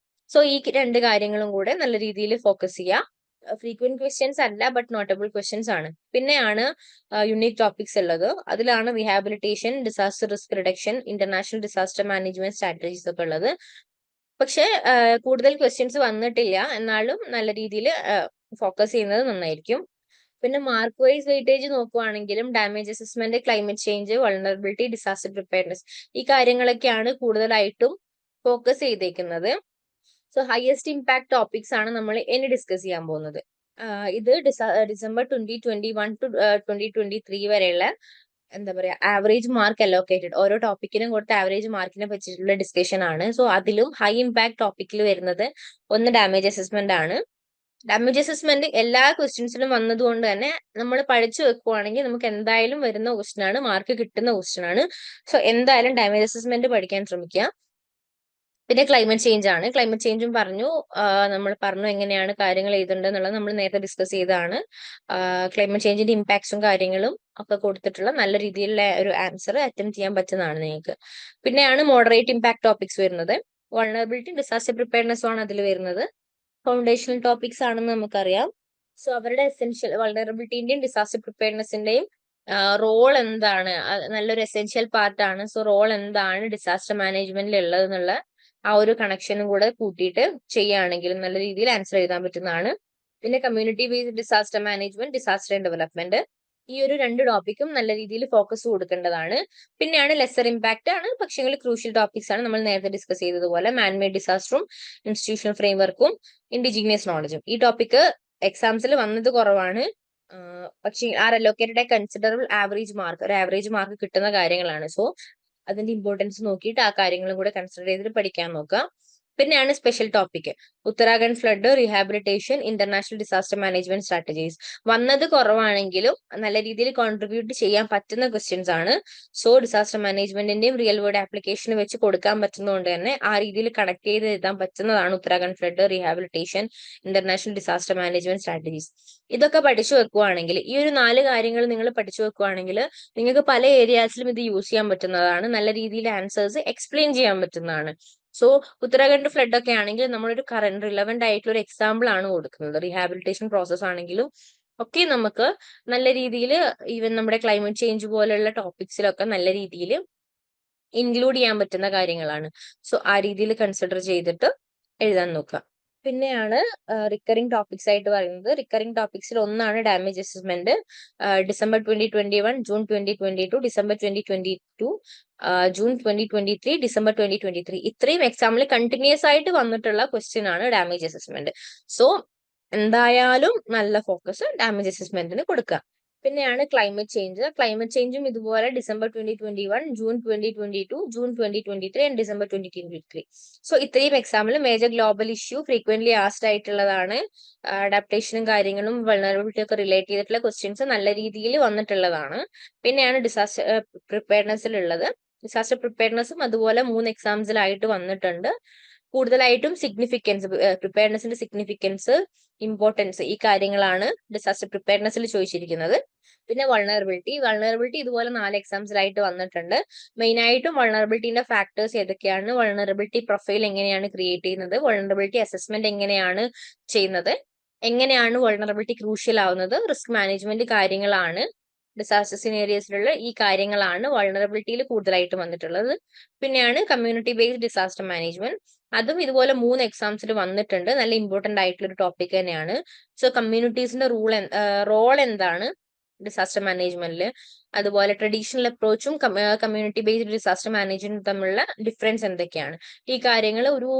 സോ ഈ രണ്ട് കാര്യങ്ങളും കൂടെ നല്ല രീതിയിൽ ഫോക്കസ് ചെയ്യുക. ഫ്രീക്വന്റ് ക്വസ്റ്റ്യൻസ് അല്ല ബട്ട് നോട്ടബിൾ ക്വസ്റ്റ്യൻസ് ആണ്. പിന്നെയാണ് യുണീക് ടോപ്പിക്സ് ഉള്ളത്. അതിലാണ് rehabilitation, disaster risk reduction, international disaster management strategies ഒക്കെ ഉള്ളത്. പക്ഷെ കൂടുതൽ ക്വസ്റ്റ്യൻസ് വന്നിട്ടില്ല. എന്നാലും നല്ല രീതിയിൽ ഫോക്കസ് ചെയ്യുന്നത് നന്നായിരിക്കും. പിന്നെ മാർക്ക് വൈസ് വെയിറ്റേജ് നോക്കുവാണെങ്കിലും damage assessment, climate change, vulnerability, disaster preparedness ഈ കാര്യങ്ങളൊക്കെയാണ് കൂടുതലായിട്ടും ഫോക്കസ് ചെയ്തേക്കുന്നത്. സോ ഹയസ്റ്റ് ഇമ്പാക്ട് ടോപ്പിക്സ് ആണ് നമ്മൾ ഇനി ഡിസ്കസ് ചെയ്യാൻ പോകുന്നത്. ഇത് ഡിസംബർ 2021 to 2023 വരെയുള്ള എന്താ പറയാ ആവറേജ് മാർക്ക് അലോക്കേറ്റഡ് ഓരോ ടോപ്പിക്കിനും കൊടുത്ത ആവറേജ് മാർക്കിനെ പറ്റിയിട്ടുള്ള ഡിസ്കഷൻ ആണ്. സോ അതിലും ഹൈ ഇമ്പാക്ട് ടോപ്പിക്കിൽ വരുന്നത് ഒന്ന് ഡാമേജ് അസസ്മെന്റ് ആണ്. ഡാമേജ് അസസ്മെന്റ് എല്ലാ ക്വസ്റ്റ്യൻസിലും വന്നതുകൊണ്ട് തന്നെ നമ്മൾ പഠിച്ചു വെക്കുവാണെങ്കിൽ നമുക്ക് എന്തായാലും വരുന്ന ക്വസ്റ്റ്യൻ ആണ്, മാർക്ക് കിട്ടുന്ന ക്വസ്റ്റ്യൻ ആണ്. സോ എന്തായാലും ഡാമേജ് അസസ്മെന്റ് പഠിക്കാൻ ശ്രമിക്കുക. പിന്നെ ക്ലൈമറ്റ് ചേഞ്ച് ആണ്. ക്ലൈമറ്റ് ചേഞ്ചും നമ്മൾ പറഞ്ഞു എങ്ങനെയാണ് കാര്യങ്ങൾ എഴുതേണ്ടത് എന്നുള്ളത് നമ്മൾ നേരത്തെ ഡിസ്കസ് ചെയ്തതാണ്. ക്ലൈമറ്റ് ചേഞ്ചിന്റെ ഇമ്പാക്ട്സും കാര്യങ്ങളും ഒക്കെ കൊടുത്തിട്ടുള്ള നല്ല രീതിയിലുള്ള ഒരു ആൻസർ അറ്റംപ്റ്റ് ചെയ്യാൻ പറ്റുന്നതാണ് നിങ്ങൾക്ക്. പിന്നെയാണ് മോഡറേറ്റ് ഇമ്പാക്ട് ടോപ്പിക്സ് വരുന്നത്. വൾണറബിലിറ്റി, ഡിസാസ്റ്റർ പ്രിപ്പയർനെസ്സും ആണ് അതിൽ വരുന്നത്. ഫൗണ്ടേഷണൽ ടോപ്പിക്സ് ആണെന്ന് നമുക്കറിയാം. സോ അവരുടെ എസെൻഷ്യൽ വൾണറബിലിറ്റിന്റെയും ഡിസാസ്റ്റർ പ്രിപ്പയർനെസ്സിന്റെയും റോൾ എന്താണ്, നല്ലൊരു എസെൻഷ്യൽ പാർട്ടാണ്. സോ റോൾ എന്താണ് ഡിസാസ്റ്റർ മാനേജ്മെന്റിൽ ഉള്ളത് എന്നുള്ള ആ ഒരു കണക്ഷനും കൂടെ കൂട്ടിയിട്ട് ചെയ്യുകയാണെങ്കിൽ നല്ല രീതിയിൽ ആൻസർ എഴുതാൻ പറ്റുന്നതാണ്. പിന്നെ community based disaster management, disaster and development ഈ ഒരു രണ്ട് ടോപ്പിക്കും നല്ല രീതിയിൽ ഫോക്കസ് കൊടുക്കേണ്ടതാണ്. പിന്നെയാണ് ലെസർ ഇമ്പാക്ട് ആണ്, പക്ഷേ ക്രൂഷ്യൽ ടോപ്പിക്സ് ആണ്. നമ്മൾ നേരത്തെ ഡിസ്കസ് ചെയ്തതുപോലെ മാൻമെയ്ഡ് ഡിസാസ്റ്ററും ഇൻസ്റ്റിറ്റ്യൂഷണൽ ഫ്രെയിംവർക്കും ഇൻഡിജീനിയസ് നോളജും. ഈ ടോപ്പിക്ക് എക്സാംസിൽ വന്നത് കുറവാണ്. പക്ഷേ are allocated considerable average mark, ഒരു ആവറേജ് മാർക്ക് കിട്ടുന്ന കാര്യങ്ങളാണ്. സോ അതിന്റെ ഇമ്പോർട്ടൻസ് നോക്കിയിട്ട് ആ കാര്യങ്ങളും കൂടെ കൺസിഡർ ചെയ്തിട്ട് പഠിക്കാൻ നോക്കുക. പിന്നെയാണ് special topic Uttarakhand flood rehabilitation international disaster management strategies. വന്നത് കുറവാണെങ്കിലും നല്ല രീതിയിൽ കോൺട്രിബ്യൂട്ട് ചെയ്യാൻ പറ്റുന്ന ക്വസ്റ്റ്യൻസ് ആണ്. സോ ഡിസാസ്റ്റർ മാനേജ്മെന്റിന്റെയും റിയൽ വേർഡ് ആപ്ലിക്കേഷൻ വെച്ച് കൊടുക്കാൻ പറ്റുന്നതുകൊണ്ട് തന്നെ ആ രീതിയിൽ കണക്ട് ചെയ്ത് എഴുതാൻ പറ്റുന്നതാണ് Uttarakhand flood rehabilitation international disaster management strategies. ഇതൊക്കെ പഠിച്ചു വെക്കുവാണെങ്കിൽ, ഈ ഒരു 4 കാര്യങ്ങൾ നിങ്ങൾ പഠിച്ചു വെക്കുവാണെങ്കിൽ നിങ്ങൾക്ക് പല ഏരിയാസിലും ഇത് യൂസ് ചെയ്യാൻ പറ്റുന്നതാണ്. നല്ല രീതിയിൽ ആൻസേഴ്സ് എക്സ്പ്ലെയിൻ ചെയ്യാൻ പറ്റുന്നതാണ്. സോ ഉത്തരാഖണ്ഡ് ഫ്ലഡ് ഒക്കെ ആണെങ്കിൽ നമ്മളൊരു കറന്റ് റിലവന്റ് ആയിട്ടുള്ള ഒരു എക്സാമ്പിൾ ആണ് കൊടുക്കുന്നത്. റീഹാബിലിറ്റേഷൻ പ്രോസസ് ആണെങ്കിലും ഒക്കെ നമുക്ക് നല്ല രീതിയിൽ ഈവൻ നമ്മുടെ ക്ലൈമറ്റ് ചേഞ്ച് പോലെയുള്ള ടോപ്പിക്സിലൊക്കെ നല്ല രീതിയിൽ ഇൻക്ലൂഡ് ചെയ്യാൻ പറ്റുന്ന കാര്യങ്ങളാണ്. സോ ആ രീതിയിൽ കൺസിഡർ ചെയ്തിട്ട് എഴുതാൻ നോക്കുക. പിന്നെയാണ് റിക്കറിംഗ് ടോപ്പിക്സ് ആയിട്ട് പറയുന്നത്. റിക്കറിംഗ് ടോപ്പിക്സിൽ ഒന്നാണ് damage assessment. December 2021, June 2022, December 2022, June 2023, December 2023 ഇത്രയും എക്സാമിൽ കണ്ടിന്യൂസ് ആയിട്ട് വന്നിട്ടുള്ള ക്വസ്റ്റ്യൻ ആണ് ഡാമേജ് അസസ്മെന്റ്. സോ എന്തായാലും നല്ല ഫോക്കസ് ഡാമേജ് അസസ്മെന്റിന് കൊടുക്കുക. പിന്നെയാണ് ക്ലൈമറ്റ് ചേഞ്ച്. ക്ലൈമറ്റ് ചേഞ്ചും ഇതുപോലെ December 2021, June 2022, June 2023 and December 2023. So ഇത്രയും example major global issue frequently asked ആയിട്ടുള്ളതാണ്. അഡാപ്റ്റേഷനും കാര്യങ്ങളും വൾണറബിലിറ്റി ഒക്കെ റിലേറ്റ് ചെയ്തിട്ടുള്ള ക്വസ്റ്റ്യൻസ് നല്ല രീതിയിൽ വന്നിട്ടുള്ളതാണ്. പിന്നെയാണ് ഡിസാസ്റ്റർ പ്രിപ്പയർനെസ്സിലുള്ളത്. ഡിസാസ്റ്റർ പ്രിപ്പയർനെസ്സും അതുപോലെ 3 എക്സാംസിലായിട്ട് വന്നിട്ടുണ്ട്. കൂടുതലായിട്ടും സിഗ്നിഫിക്കൻസ്, പ്രിപ്പയർനെസ്സിന്റെ സിഗ്നിഫിക്കൻസ്, ഇമ്പോർട്ടൻസ്, ഈ കാര്യങ്ങളാണ് ഡിസാസ്റ്റർ പ്രിപ്പയർനെസ്സിൽ ചോദിച്ചിരിക്കുന്നത്. പിന്നെ വൾണറബിലിറ്റി ഇതുപോലെ 4 എക്സാംസിലായിട്ട് വന്നിട്ടുണ്ട്. മെയിൻ ആയിട്ടും വൾണറബിലിറ്റിന്റെ ഫാക്ടേഴ്സ് ഏതൊക്കെയാണ്, വൾണറബിലിറ്റി പ്രൊഫൈൽ എങ്ങനെയാണ് ക്രിയേറ്റ് ചെയ്യുന്നത്, വൾണറബിലിറ്റി അസസ്മെന്റ് എങ്ങനെയാണ് ചെയ്യുന്നത്, എങ്ങനെയാണ് വൾണറബിലിറ്റി ക്രൂഷ്യൽ ആവുന്നത്, റിസ്ക് മാനേജ്മെന്റ് കാര്യങ്ങളാണ്. ഡിസാസ്റ്റർ സിനേറിയസിലുള്ള ഈ കാര്യങ്ങളാണ് വൾണറബിലിറ്റിയിൽ കൂടുതലായിട്ട് വന്നിട്ടുള്ളത്. പിന്നെയാണ് കമ്മ്യൂണിറ്റി ബേസ്ഡ് ഡിസാസ്റ്റർ മാനേജ്മെന്റ്. അതും ഇതുപോലെ 3 എക്സാംസിൽ വന്നിട്ടുണ്ട്. നല്ല ഇമ്പോർട്ടന്റ് ആയിട്ടുള്ള ഒരു ടോപ്പിക് തന്നെയാണ്. സോ കമ്മ്യൂണിറ്റീസിന്റെ റോൾ എന്താണ് ഡിസാസ്റ്റർ മാനേജ്മെന്റിൽ, അതുപോലെ ട്രഡീഷണൽ അപ്രോച്ചും കമ്മ്യൂണിറ്റി ബേസ്ഡ് ഡിസാസ്റ്റർ മാനേജ്മെന്റും തമ്മിലുള്ള ഡിഫറൻസ് എന്തൊക്കെയാണ്, ഈ കാര്യങ്ങൾ ഒരു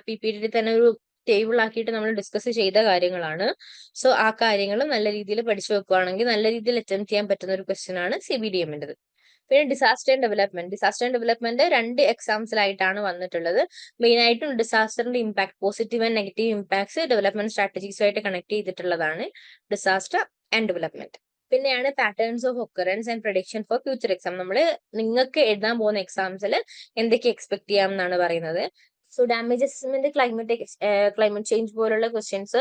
PPT തന്നെ ഒരു ടേബിൾ ആക്കിയിട്ട് നമ്മൾ ഡിസ്കസ് ചെയ്ത കാര്യങ്ങളാണ്. സോ ആ കാര്യങ്ങൾ നല്ല രീതിയിൽ പഠിച്ചു വെക്കുകയാണെങ്കിൽ നല്ല രീതിയിൽ അറ്റംപ്റ്റ് ചെയ്യാൻ പറ്റുന്ന ഒരു ക്വസ്റ്റ്യൻ ആണ് CBDM-ൻ്റെത്. പിന്നെ ഡിസാസ്റ്റർ ആൻഡ് ഡെവലപ്മെന്റ് 2 എക്സാംസിലായിട്ടാണ് വന്നിട്ടുള്ളത്. മെയിൻ ആയിട്ടും ഡിസാസ്റ്ററിന്റെ impact, positive and negative impacts development സ്ട്രാറ്റജീസുമായിട്ട് കണക്ട് ചെയ്തിട്ടുള്ളതാണ് ഡിസാസ്റ്റർ ആൻഡ് ഡെവലപ്മെന്റ്. പിന്നെയാണ് patterns of occurrence and prediction for future exam. നിങ്ങൾക്ക് എഴുതാൻ പോകുന്ന എക്സാംസിൽ എന്തൊക്കെ എക്സ്പെക്ട് ചെയ്യാം എന്നാണ് പറയുന്നത്. So damage assessment, climate change പോലുള്ള ക്വസ്റ്റ്യൻസ്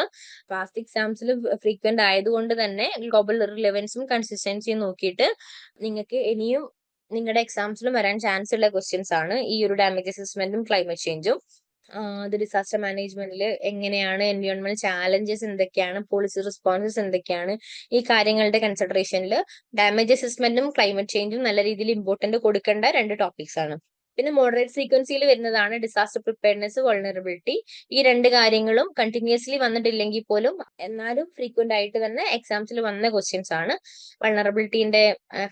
പാസ്റ്റ് എക്സാംസിൽ ഫ്രീക്വന്റ് ആയതുകൊണ്ട് തന്നെ ഗ്ലോബൽ റിലവൻസും കൺസിസ്റ്റൻസിയും നോക്കിയിട്ട് നിങ്ങൾക്ക് ഇനിയും നിങ്ങളുടെ എക്സാംസിലും വരാൻ ചാൻസ് ഉള്ള ക്വസ്റ്റ്യൻസ് ആണ് ഈ ഒരു ഡാമേജ് അസസ്മെന്റും ക്ലൈമറ്റ് ചേഞ്ചും. അത് ഡിസാസ്റ്റർ മാനേജ്മെന്റിൽ എങ്ങനെയാണ്, എൻവയോൺമെന്റ് ചാലഞ്ചസ് എന്തൊക്കെയാണ്, പോളിസി റെസ്പോൺസസ് എന്തൊക്കെയാണ്, ഈ കാര്യങ്ങളുടെ കൺസിഡറേഷനിൽ ഡാമേജ് അസസ്മെന്റും ക്ലൈമറ്റ് ചേഞ്ചും നല്ല രീതിയിൽ ഇമ്പോർട്ടന്റ് കൊടുക്കേണ്ട 2 ടോപ്പിക്സ് ആണ്. പിന്നെ മോഡറേറ്റ് ഫ്രീക്വൻസിയിൽ വരുന്നതാണ് ഡിസാസ്റ്റർ പ്രിപ്പയർനെസ്, വൾണറബിലിറ്റി. ഈ 2 കാര്യങ്ങളും കണ്ടിന്യൂസ്ലി വന്നിട്ടില്ലെങ്കിൽ പോലും എന്നാലും ഫ്രീക്വന്റ് ആയിട്ട് തന്നെ എക്സാംസിൽ വന്ന ക്വസ്റ്റ്യൻസ് ആണ്. വൾണറബിലിറ്റിന്റെ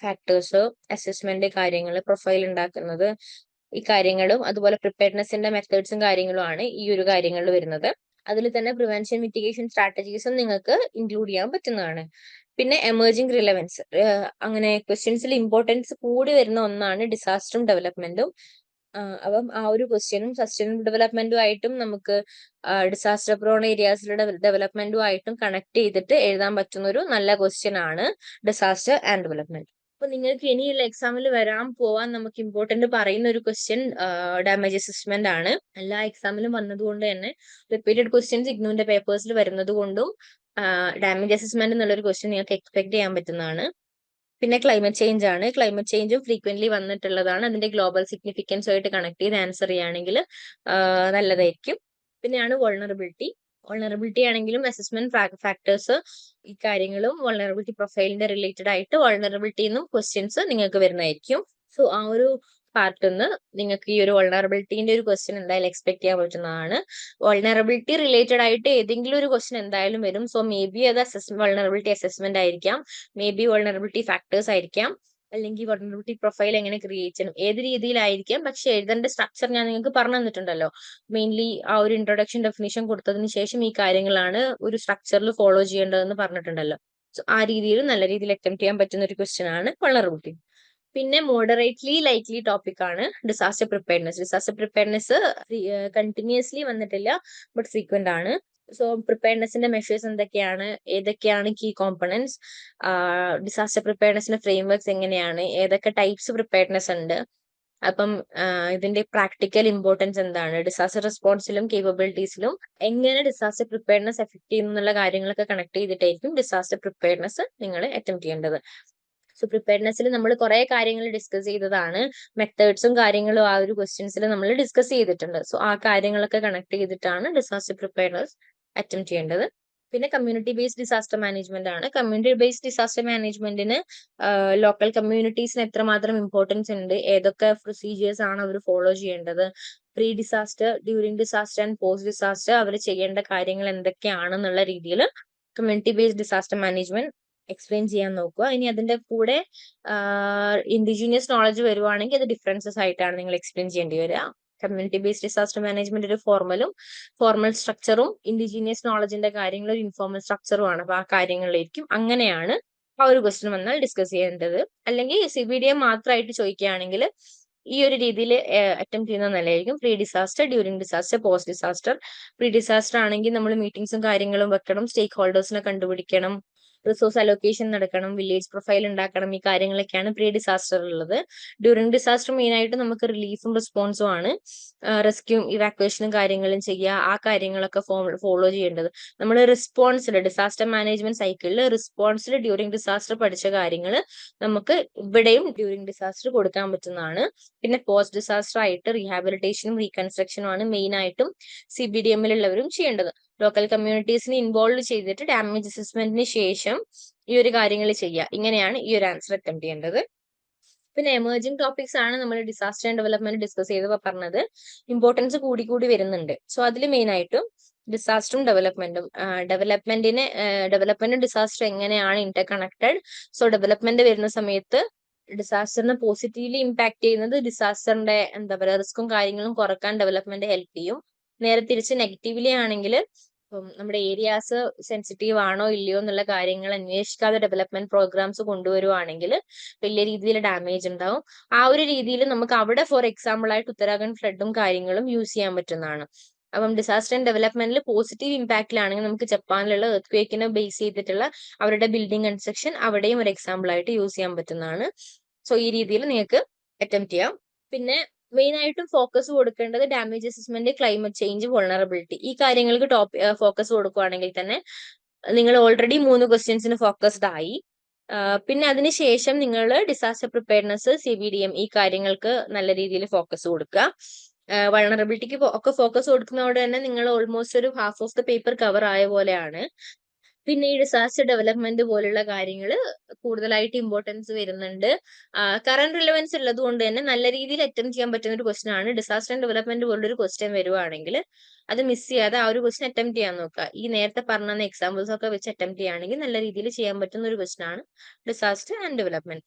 ഫാക്ടേഴ്സ്, അസസ്മെന്റ് കാര്യങ്ങൾ, പ്രൊഫൈൽ ഉണ്ടാക്കുന്നത്, ഈ കാര്യങ്ങളും അതുപോലെ പ്രിപ്പയർനെസിന്റെ മെത്തേഡ്സും കാര്യങ്ങളും ആണ് ഈ ഒരു കാര്യങ്ങളിൽ വരുന്നത്. അതിൽ തന്നെ പ്രിവെൻഷൻ മിറ്റിഗേഷൻ സ്ട്രാറ്റജീസും നിങ്ങൾക്ക് ഇൻക്ലൂഡ് ചെയ്യാൻ പറ്റുന്നതാണ്. പിന്നെ എമേർജിംഗ് റിലവൻസ്, അങ്ങനെ ക്വസ്റ്റ്യൻസിൽ ഇമ്പോർട്ടൻസ് കൂടി വരുന്ന ഒന്നാണ് ഡിസാസ്റ്ററും ഡെവലപ്മെന്റും. അപ്പം ആ ഒരു ക്വസ്റ്റ്യനും സസ്റ്റൈനബിൾ ഡെവലപ്മെന്റും ആയിട്ടും നമുക്ക് ഡിസാസ്റ്റർ പ്രോൺ ഏരിയാസിലുള്ള ഡെവലപ്മെന്റും ആയിട്ടും കണക്ട് ചെയ്തിട്ട് എഴുതാൻ പറ്റുന്ന ഒരു നല്ല ക്വസ്റ്റ്യൻ ആണ് ഡിസാസ്റ്റർ ആൻഡ് ഡെവലപ്മെന്റ്. അപ്പൊ നിങ്ങൾക്ക് ഇനിയുള്ള എക്സാമിൽ വരാൻ പോവാൻ നമുക്ക് ഇമ്പോർട്ടന്റ് പറയുന്ന ഒരു ക്വസ്റ്റ്യൻ ഡാമേജ് അസസ്മെന്റ് ആണ്. എല്ലാ എക്സാമിലും വന്നതുകൊണ്ട് തന്നെ റിപ്പീറ്റഡ് ക്വസ്റ്റ്യൻസ് ഇഗ്നോന്റെ പേപ്പേഴ്സിൽ വരുന്നത് കൊണ്ടും ഡാമേജ് അസസ്മെന്റ് എന്നുള്ളൊരു ക്വസ്റ്റ്യൻ നിങ്ങൾക്ക് എക്സ്പെക്ട് ചെയ്യാൻ പറ്റുന്നതാണ്. പിന്നെ ക്ലൈമറ്റ് ചേഞ്ച് ആണ്. ക്ലൈമറ്റ് ചേഞ്ചും ഫ്രീക്വന്റ്ലി വന്നിട്ടുള്ളതാണ്. അതിന്റെ ഗ്ലോബൽ സിഗ്നിഫിക്കൻസുമായിട്ട് കണക്ട് ചെയ്ത് ആൻസർ ചെയ്യുകയാണെങ്കിൽ നല്ലതായിരിക്കും. പിന്നെയാണ് വൾണറബിലിറ്റി ആണെങ്കിലും അസസ്മെന്റ് ഫാക്ടേഴ്സ്, ഈ കാര്യങ്ങളും വൾണറബിലിറ്റി പ്രൊഫൈലിന്റെ റിലേറ്റഡ് ആയിട്ട് വൾണറബിലിറ്റിന്നും ക്വസ്റ്റ്യൻസ് നിങ്ങൾക്ക് വരുന്നതായിരിക്കും. സോ ആ ഒരു പാർട്ടിൽ നിന്ന് നിങ്ങൾക്ക് ഈ ഒരു വൾണറബിലിറ്റിന്റെ ഒരു ക്വസ്റ്റ്യൻ എന്തായാലും എക്സ്പെക്ട് ചെയ്യാൻ പറ്റുന്നതാണ്. വൾണറബിലിറ്റി റിലേറ്റഡ് ആയിട്ട് ഏതെങ്കിലും ഒരു ക്വസ്റ്റ്യൻ എന്തായാലും വരും. സോ മേ ബി അത് വൾണറബിലിറ്റി അസസ്മെന്റ് ആയിരിക്കാം, മേ ബി വൾണറബിലിറ്റി ഫാക്ടേഴ്സ് ആയിരിക്കാം, അല്ലെങ്കിൽ വൾണറബിലിറ്റി പ്രൊഫൈൽ എങ്ങനെ ക്രിയേറ്റ് ചെയ്യണം, ഏത് രീതിയിലായിരിക്കാം. പക്ഷെ എഴുതേണ്ട സ്ട്രക്ചർ ഞാൻ നിങ്ങൾക്ക് പറഞ്ഞു തന്നിട്ടുണ്ടല്ലോ. മെയിൻലി ആ ഒരു ഇൻട്രൊഡക്ഷൻ ഡെഫിനിഷൻ കൊടുത്തതിന് ശേഷം ഈ കാര്യങ്ങളാണ് ഒരു സ്ട്രക്ചറിൽ ഫോളോ ചെയ്യേണ്ടതെന്ന് പറഞ്ഞിട്ടുണ്ടല്ലോ. സോ ആ രീതിയിൽ നല്ല രീതിയിൽ അറ്റംപ്റ്റ് ചെയ്യാൻ പറ്റുന്ന ഒരു ക്വസ്റ്റ്യൻ ആണ് വൾണറബിലിറ്റി. പിന്നെ മോഡറേറ്റ്ലി ലൈക്ലി ടോപ്പിക് ആണ് disaster preparedness. Disaster preparedness continuously വന്നിട്ടില്ല, ബട്ട് ഫ്രീക്വന്റ് ആണ്. സോ പ്രിപ്പയർനെസിന്റെ മെഷേഴ്സ് എന്തൊക്കെയാണ്, ഏതൊക്കെയാണ് കീ കോമ്പണൻസ്, ഡിസാസ്റ്റർ പ്രിപ്പയർനെസിന്റെ ഫ്രെയിംവർക്സ് എങ്ങനെയാണ്, ഏതൊക്കെ ടൈപ്സ് പ്രിപ്പയർനെസ് ഉണ്ട്, അപ്പം ഇതിന്റെ പ്രാക്ടിക്കൽ ഇമ്പോർട്ടൻസ് എന്താണ്, ഡിസാസ്റ്റർ റെസ്പോൺസിലും കേപ്പബിലിറ്റീസിലും എങ്ങനെ ഡിസാസ്റ്റർ പ്രിപ്പയർനെസ് എഫക്ട് ചെയ്യുന്നു എന്നുള്ള കാര്യങ്ങളൊക്കെ കണക്ട് ചെയ്തിട്ടായിരിക്കും ഡിസാസ്റ്റർ പ്രിപ്പയർനെസ് നിങ്ങൾ അറ്റംപ്റ്റ് ചെയ്യേണ്ടത്. സോ പ്രിപ്പയർനെസ്സിൽ നമ്മൾ കുറെ കാര്യങ്ങൾ ഡിസ്കസ് ചെയ്തതാണ്, മെത്തേഡ്സും കാര്യങ്ങളും ആ ഒരു ക്വസ്റ്റ്യൻസിൽ നമ്മൾ ഡിസ്കസ് ചെയ്തിട്ടുണ്ട്. സോ ആ കാര്യങ്ങളൊക്കെ കണക്ട് ചെയ്തിട്ടാണ് ഡിസാസ്റ്റർ പ്രിപ്പയർനെസ് അറ്റംപ്റ്റ് ചെയ്യേണ്ടത്. പിന്നെ കമ്മ്യൂണിറ്റി ബേസ്ഡ് ഡിസാസ്റ്റർ മാനേജ്മെന്റ് ആണ്. കമ്മ്യൂണിറ്റി ബേസ്ഡ് ഡിസാസ്റ്റർ മാനേജ്മെന്റിന് ലോക്കൽ കമ്മ്യൂണിറ്റീസിന് എത്രമാത്രം ഇമ്പോർട്ടൻസ് ഉണ്ട്, ഏതൊക്കെ പ്രൊസീജിയേഴ്സ് ആണ് അവർ ഫോളോ ചെയ്യേണ്ടത്, pre disaster, during disaster and post disaster അവർ ചെയ്യേണ്ട കാര്യങ്ങൾ എന്തൊക്കെയാണെന്നുള്ള രീതിയിൽ community based disaster management explain ചെയ്യാൻ നോക്കുക. ഇനി അതിന്റെ കൂടെ ഇൻഡിജീനിയസ് നോളജ് വരുവാണെങ്കിൽ അത് ഡിഫറൻസസ് ആയിട്ടാണ് നിങ്ങൾ എക്സ്പ്ലെയിൻ ചെയ്യേണ്ടി വരിക. കമ്മ്യൂണിറ്റി ബേസ്ഡ് ഡിസാസ്റ്റർ മാനേജ്മെന്റ് ഒരു ഫോർമൽ സ്ട്രക്ചറും ഇൻഡിജീനിയസ് നോളജിന്റെ കാര്യങ്ങൾ ഒരു ഇൻഫോർമൽ സ്ട്രക്ചറും ആണ്. അപ്പൊ ആ കാര്യങ്ങളിലേക്കും അങ്ങനെയാണ് ആ ഒരു ക്വസ്റ്റ്യൻ വന്നാൽ ഡിസ്കസ് ചെയ്യേണ്ടത്. അല്ലെങ്കിൽ CBDM മാത്രമായിട്ട് ചോദിക്കുകയാണെങ്കിൽ ഈ ഒരു രീതിയിൽ അറ്റംപ്റ്റ് ചെയ്യുന്നത് നല്ലതായിരിക്കും. Pre disaster, during disaster, post disaster. Pre disaster ആണെങ്കിൽ നമ്മൾ മീറ്റിംഗ്സും കാര്യങ്ങളും വെക്കണം, സ്റ്റേക്ക് ഹോൾഡേഴ്സിനെ കണ്ടുപിടിക്കണം, റിസോഴ്സ് അലോക്കേഷൻ നടക്കണം, വില്ലേജ് പ്രൊഫൈൽ ഉണ്ടാക്കണം, ഈ കാര്യങ്ങളൊക്കെയാണ് പ്രീ ഡിസാസ്റ്റർ ഉള്ളത്. ഡ്യൂറിംഗ് ഡിസാസ്റ്റർ മെയിൻ ആയിട്ട് നമുക്ക് റിലീഫും റെസ്പോൺസും ആണ്, റെസ്ക്യൂ ഇവാക്വേഷനും കാര്യങ്ങളും ചെയ്യുക, ആ കാര്യങ്ങളൊക്കെ ഫോളോ ചെയ്യേണ്ടത്. നമ്മൾ ഡിസാസ്റ്റർ മാനേജ്മെന്റ് സൈക്കിളിൽ റെസ്പോൺസിൽ ഡ്യൂറിംഗ് ഡിസാസ്റ്റർ പഠിച്ച കാര്യങ്ങൾ നമുക്ക് ഇവിടെയും ഡ്യൂറിംഗ് ഡിസാസ്റ്റർ കൊടുക്കാൻ പറ്റുന്നതാണ്. പിന്നെ പോസ്റ്റ് ഡിസാസ്റ്റർ ആയിട്ട് റീഹാബിലിറ്റേഷനും റീകൺസ്ട്രക്ഷനും ആണ് മെയിൻ ആയിട്ടും CBDM-ലുള്ളവരും ചെയ്യേണ്ടത്. ലോക്കൽ കമ്മ്യൂണിറ്റീസിനെ ഇൻവോൾവ് ചെയ്തിട്ട് ഡാമേജ് അസസ്മെന്റിന് ശേഷം ഈ ഒരു കാര്യങ്ങൾ ചെയ്യുക. ഇങ്ങനെയാണ് ഈ ഒരു ആൻസർ അറ്റംപ്റ്റ് ചെയ്യേണ്ടത്. പിന്നെ എമേർജിംഗ് ടോപ്പിക്സ് ആണ് നമ്മൾ ഡിസാസ്റ്റർ ആൻഡ് ഡെവലപ്മെന്റ് ഡിസ്കസ് ചെയ്തപ്പോൾ പറഞ്ഞത്. ഇമ്പോർട്ടൻസ് കൂടി വരുന്നുണ്ട്. സോ അതിൽ മെയിൻ ആയിട്ടും ഡിസാസ്റ്ററും ഡെവലപ്മെന്റും ഡിസാസ്റ്റർ എങ്ങനെയാണ് ഇന്റർ കണക്റ്റഡ്. സോ ഡെവലപ്മെന്റ് വരുന്ന സമയത്ത് ഡിസാസ്റ്ററിനെ പോസിറ്റീവ്ലി ഇമ്പാക്ട് ചെയ്യുന്നത് ഡിസാസ്റ്ററിന്റെ എന്താ പറയുക റിസ്ക്കും കാര്യങ്ങളും കുറക്കാൻ ഡെവലപ്മെന്റ് ഹെൽപ്പ് ചെയ്യും. നേരെ തിരിച്ച് നെഗറ്റീവ്ലി ആണെങ്കിൽ നമ്മുടെ ഏരിയാസ് സെൻസിറ്റീവ് ആണോ ഇല്ലയോ എന്നുള്ള കാര്യങ്ങൾ അന്വേഷിക്കാതെ ഡെവലപ്മെന്റ് പ്രോഗ്രാംസ് കൊണ്ടുവരുവാണെങ്കിൽ വലിയ രീതിയിൽ ഡാമേജ് ഉണ്ടാവും. ആ ഒരു രീതിയിൽ നമുക്ക് അവിടെ ഫോർ എക്സാമ്പിൾ ആയിട്ട് ഉത്തരാഖണ്ഡ് ഫ്ലഡും കാര്യങ്ങളും യൂസ് ചെയ്യാൻ പറ്റുന്നതാണ്. അപ്പം ഡിസാസ്റ്റർ ആൻഡ് ഡെവലപ്മെന്റിൽ പോസിറ്റീവ് ഇമ്പാക്റ്റിലാണെങ്കിൽ നമുക്ക് ജപ്പാനിലുള്ള എർത്ത് ബേസ് ചെയ്തിട്ടുള്ള അവരുടെ ബിൽഡിംഗ് കൺസ്ട്രക്ഷൻ അവിടെയും ഒരു എക്സാമ്പിൾ ആയിട്ട് യൂസ് ചെയ്യാൻ പറ്റുന്നതാണ്. സോ ഈ രീതിയിൽ നിങ്ങൾക്ക് അറ്റംപ്റ്റ് ചെയ്യാം. പിന്നെ മെയിൻ ആയിട്ടും ഫോക്കസ് കൊടുക്കേണ്ടത് damage assessment, climate change, vulnerability, ഈ കാര്യങ്ങൾക്ക് ഫോക്കസ് കൊടുക്കുകയാണെങ്കിൽ തന്നെ നിങ്ങൾ ഓൾറെഡി 3 ക്വസ്റ്റ്യൻസിന് ഫോക്കസ്ഡ് ആയി. പിന്നെ അതിനുശേഷം നിങ്ങൾ ഡിസാസ്റ്റർ പ്രിപ്പയർനെസ്, CBDM ഈ കാര്യങ്ങൾക്ക് നല്ല രീതിയിൽ ഫോക്കസ് കൊടുക്കുക. വൾണറബിലിറ്റിക്ക് ഒക്കെ ഫോക്കസ് കൊടുക്കുന്നതോടെ തന്നെ നിങ്ങൾ ഓൾമോസ്റ്റ് ഒരു half of the paper cover ആയ പോലെയാണ്. പിന്നെ ഈ ഡിസാസ്റ്റർ ഡെവലപ്മെന്റ് പോലുള്ള കാര്യങ്ങൾ കൂടുതലായിട്ട് ഇമ്പോർട്ടൻസ് വരുന്നുണ്ട്. കറന്റ് റിലവൻസ് ഉള്ളത് കൊണ്ട് തന്നെ നല്ല രീതിയിൽ അറ്റംപ്റ്റ് ചെയ്യാൻ പറ്റുന്ന ഒരു ക്വസ്റ്റൻ ആണ്. ഡിസാസ്റ്റർ ആൻഡ് ഡെവലപ്മെന്റ് പോലുള്ള ഒരു ക്വസ്റ്റ്യൻ വരുവാണെങ്കിൽ അത് മിസ് ചെയ്യാതെ ആ ഒരു ക്വസ്റ്റൻ അറ്റംപ്റ്റ് ചെയ്യാൻ നോക്കുക. ഈ നേരത്തെ പറഞ്ഞ എക്സാമ്പിൾസ് ഒക്കെ വെച്ച് അറ്റംപ്റ്റ് ചെയ്യുകയാണെങ്കിൽ നല്ല രീതിയിൽ ചെയ്യാൻ പറ്റുന്ന ഒരു ക്വസ്റ്റൻ ആണ് ഡിസാസ്റ്റർ ആൻഡ് ഡെവലപ്മെന്റ്.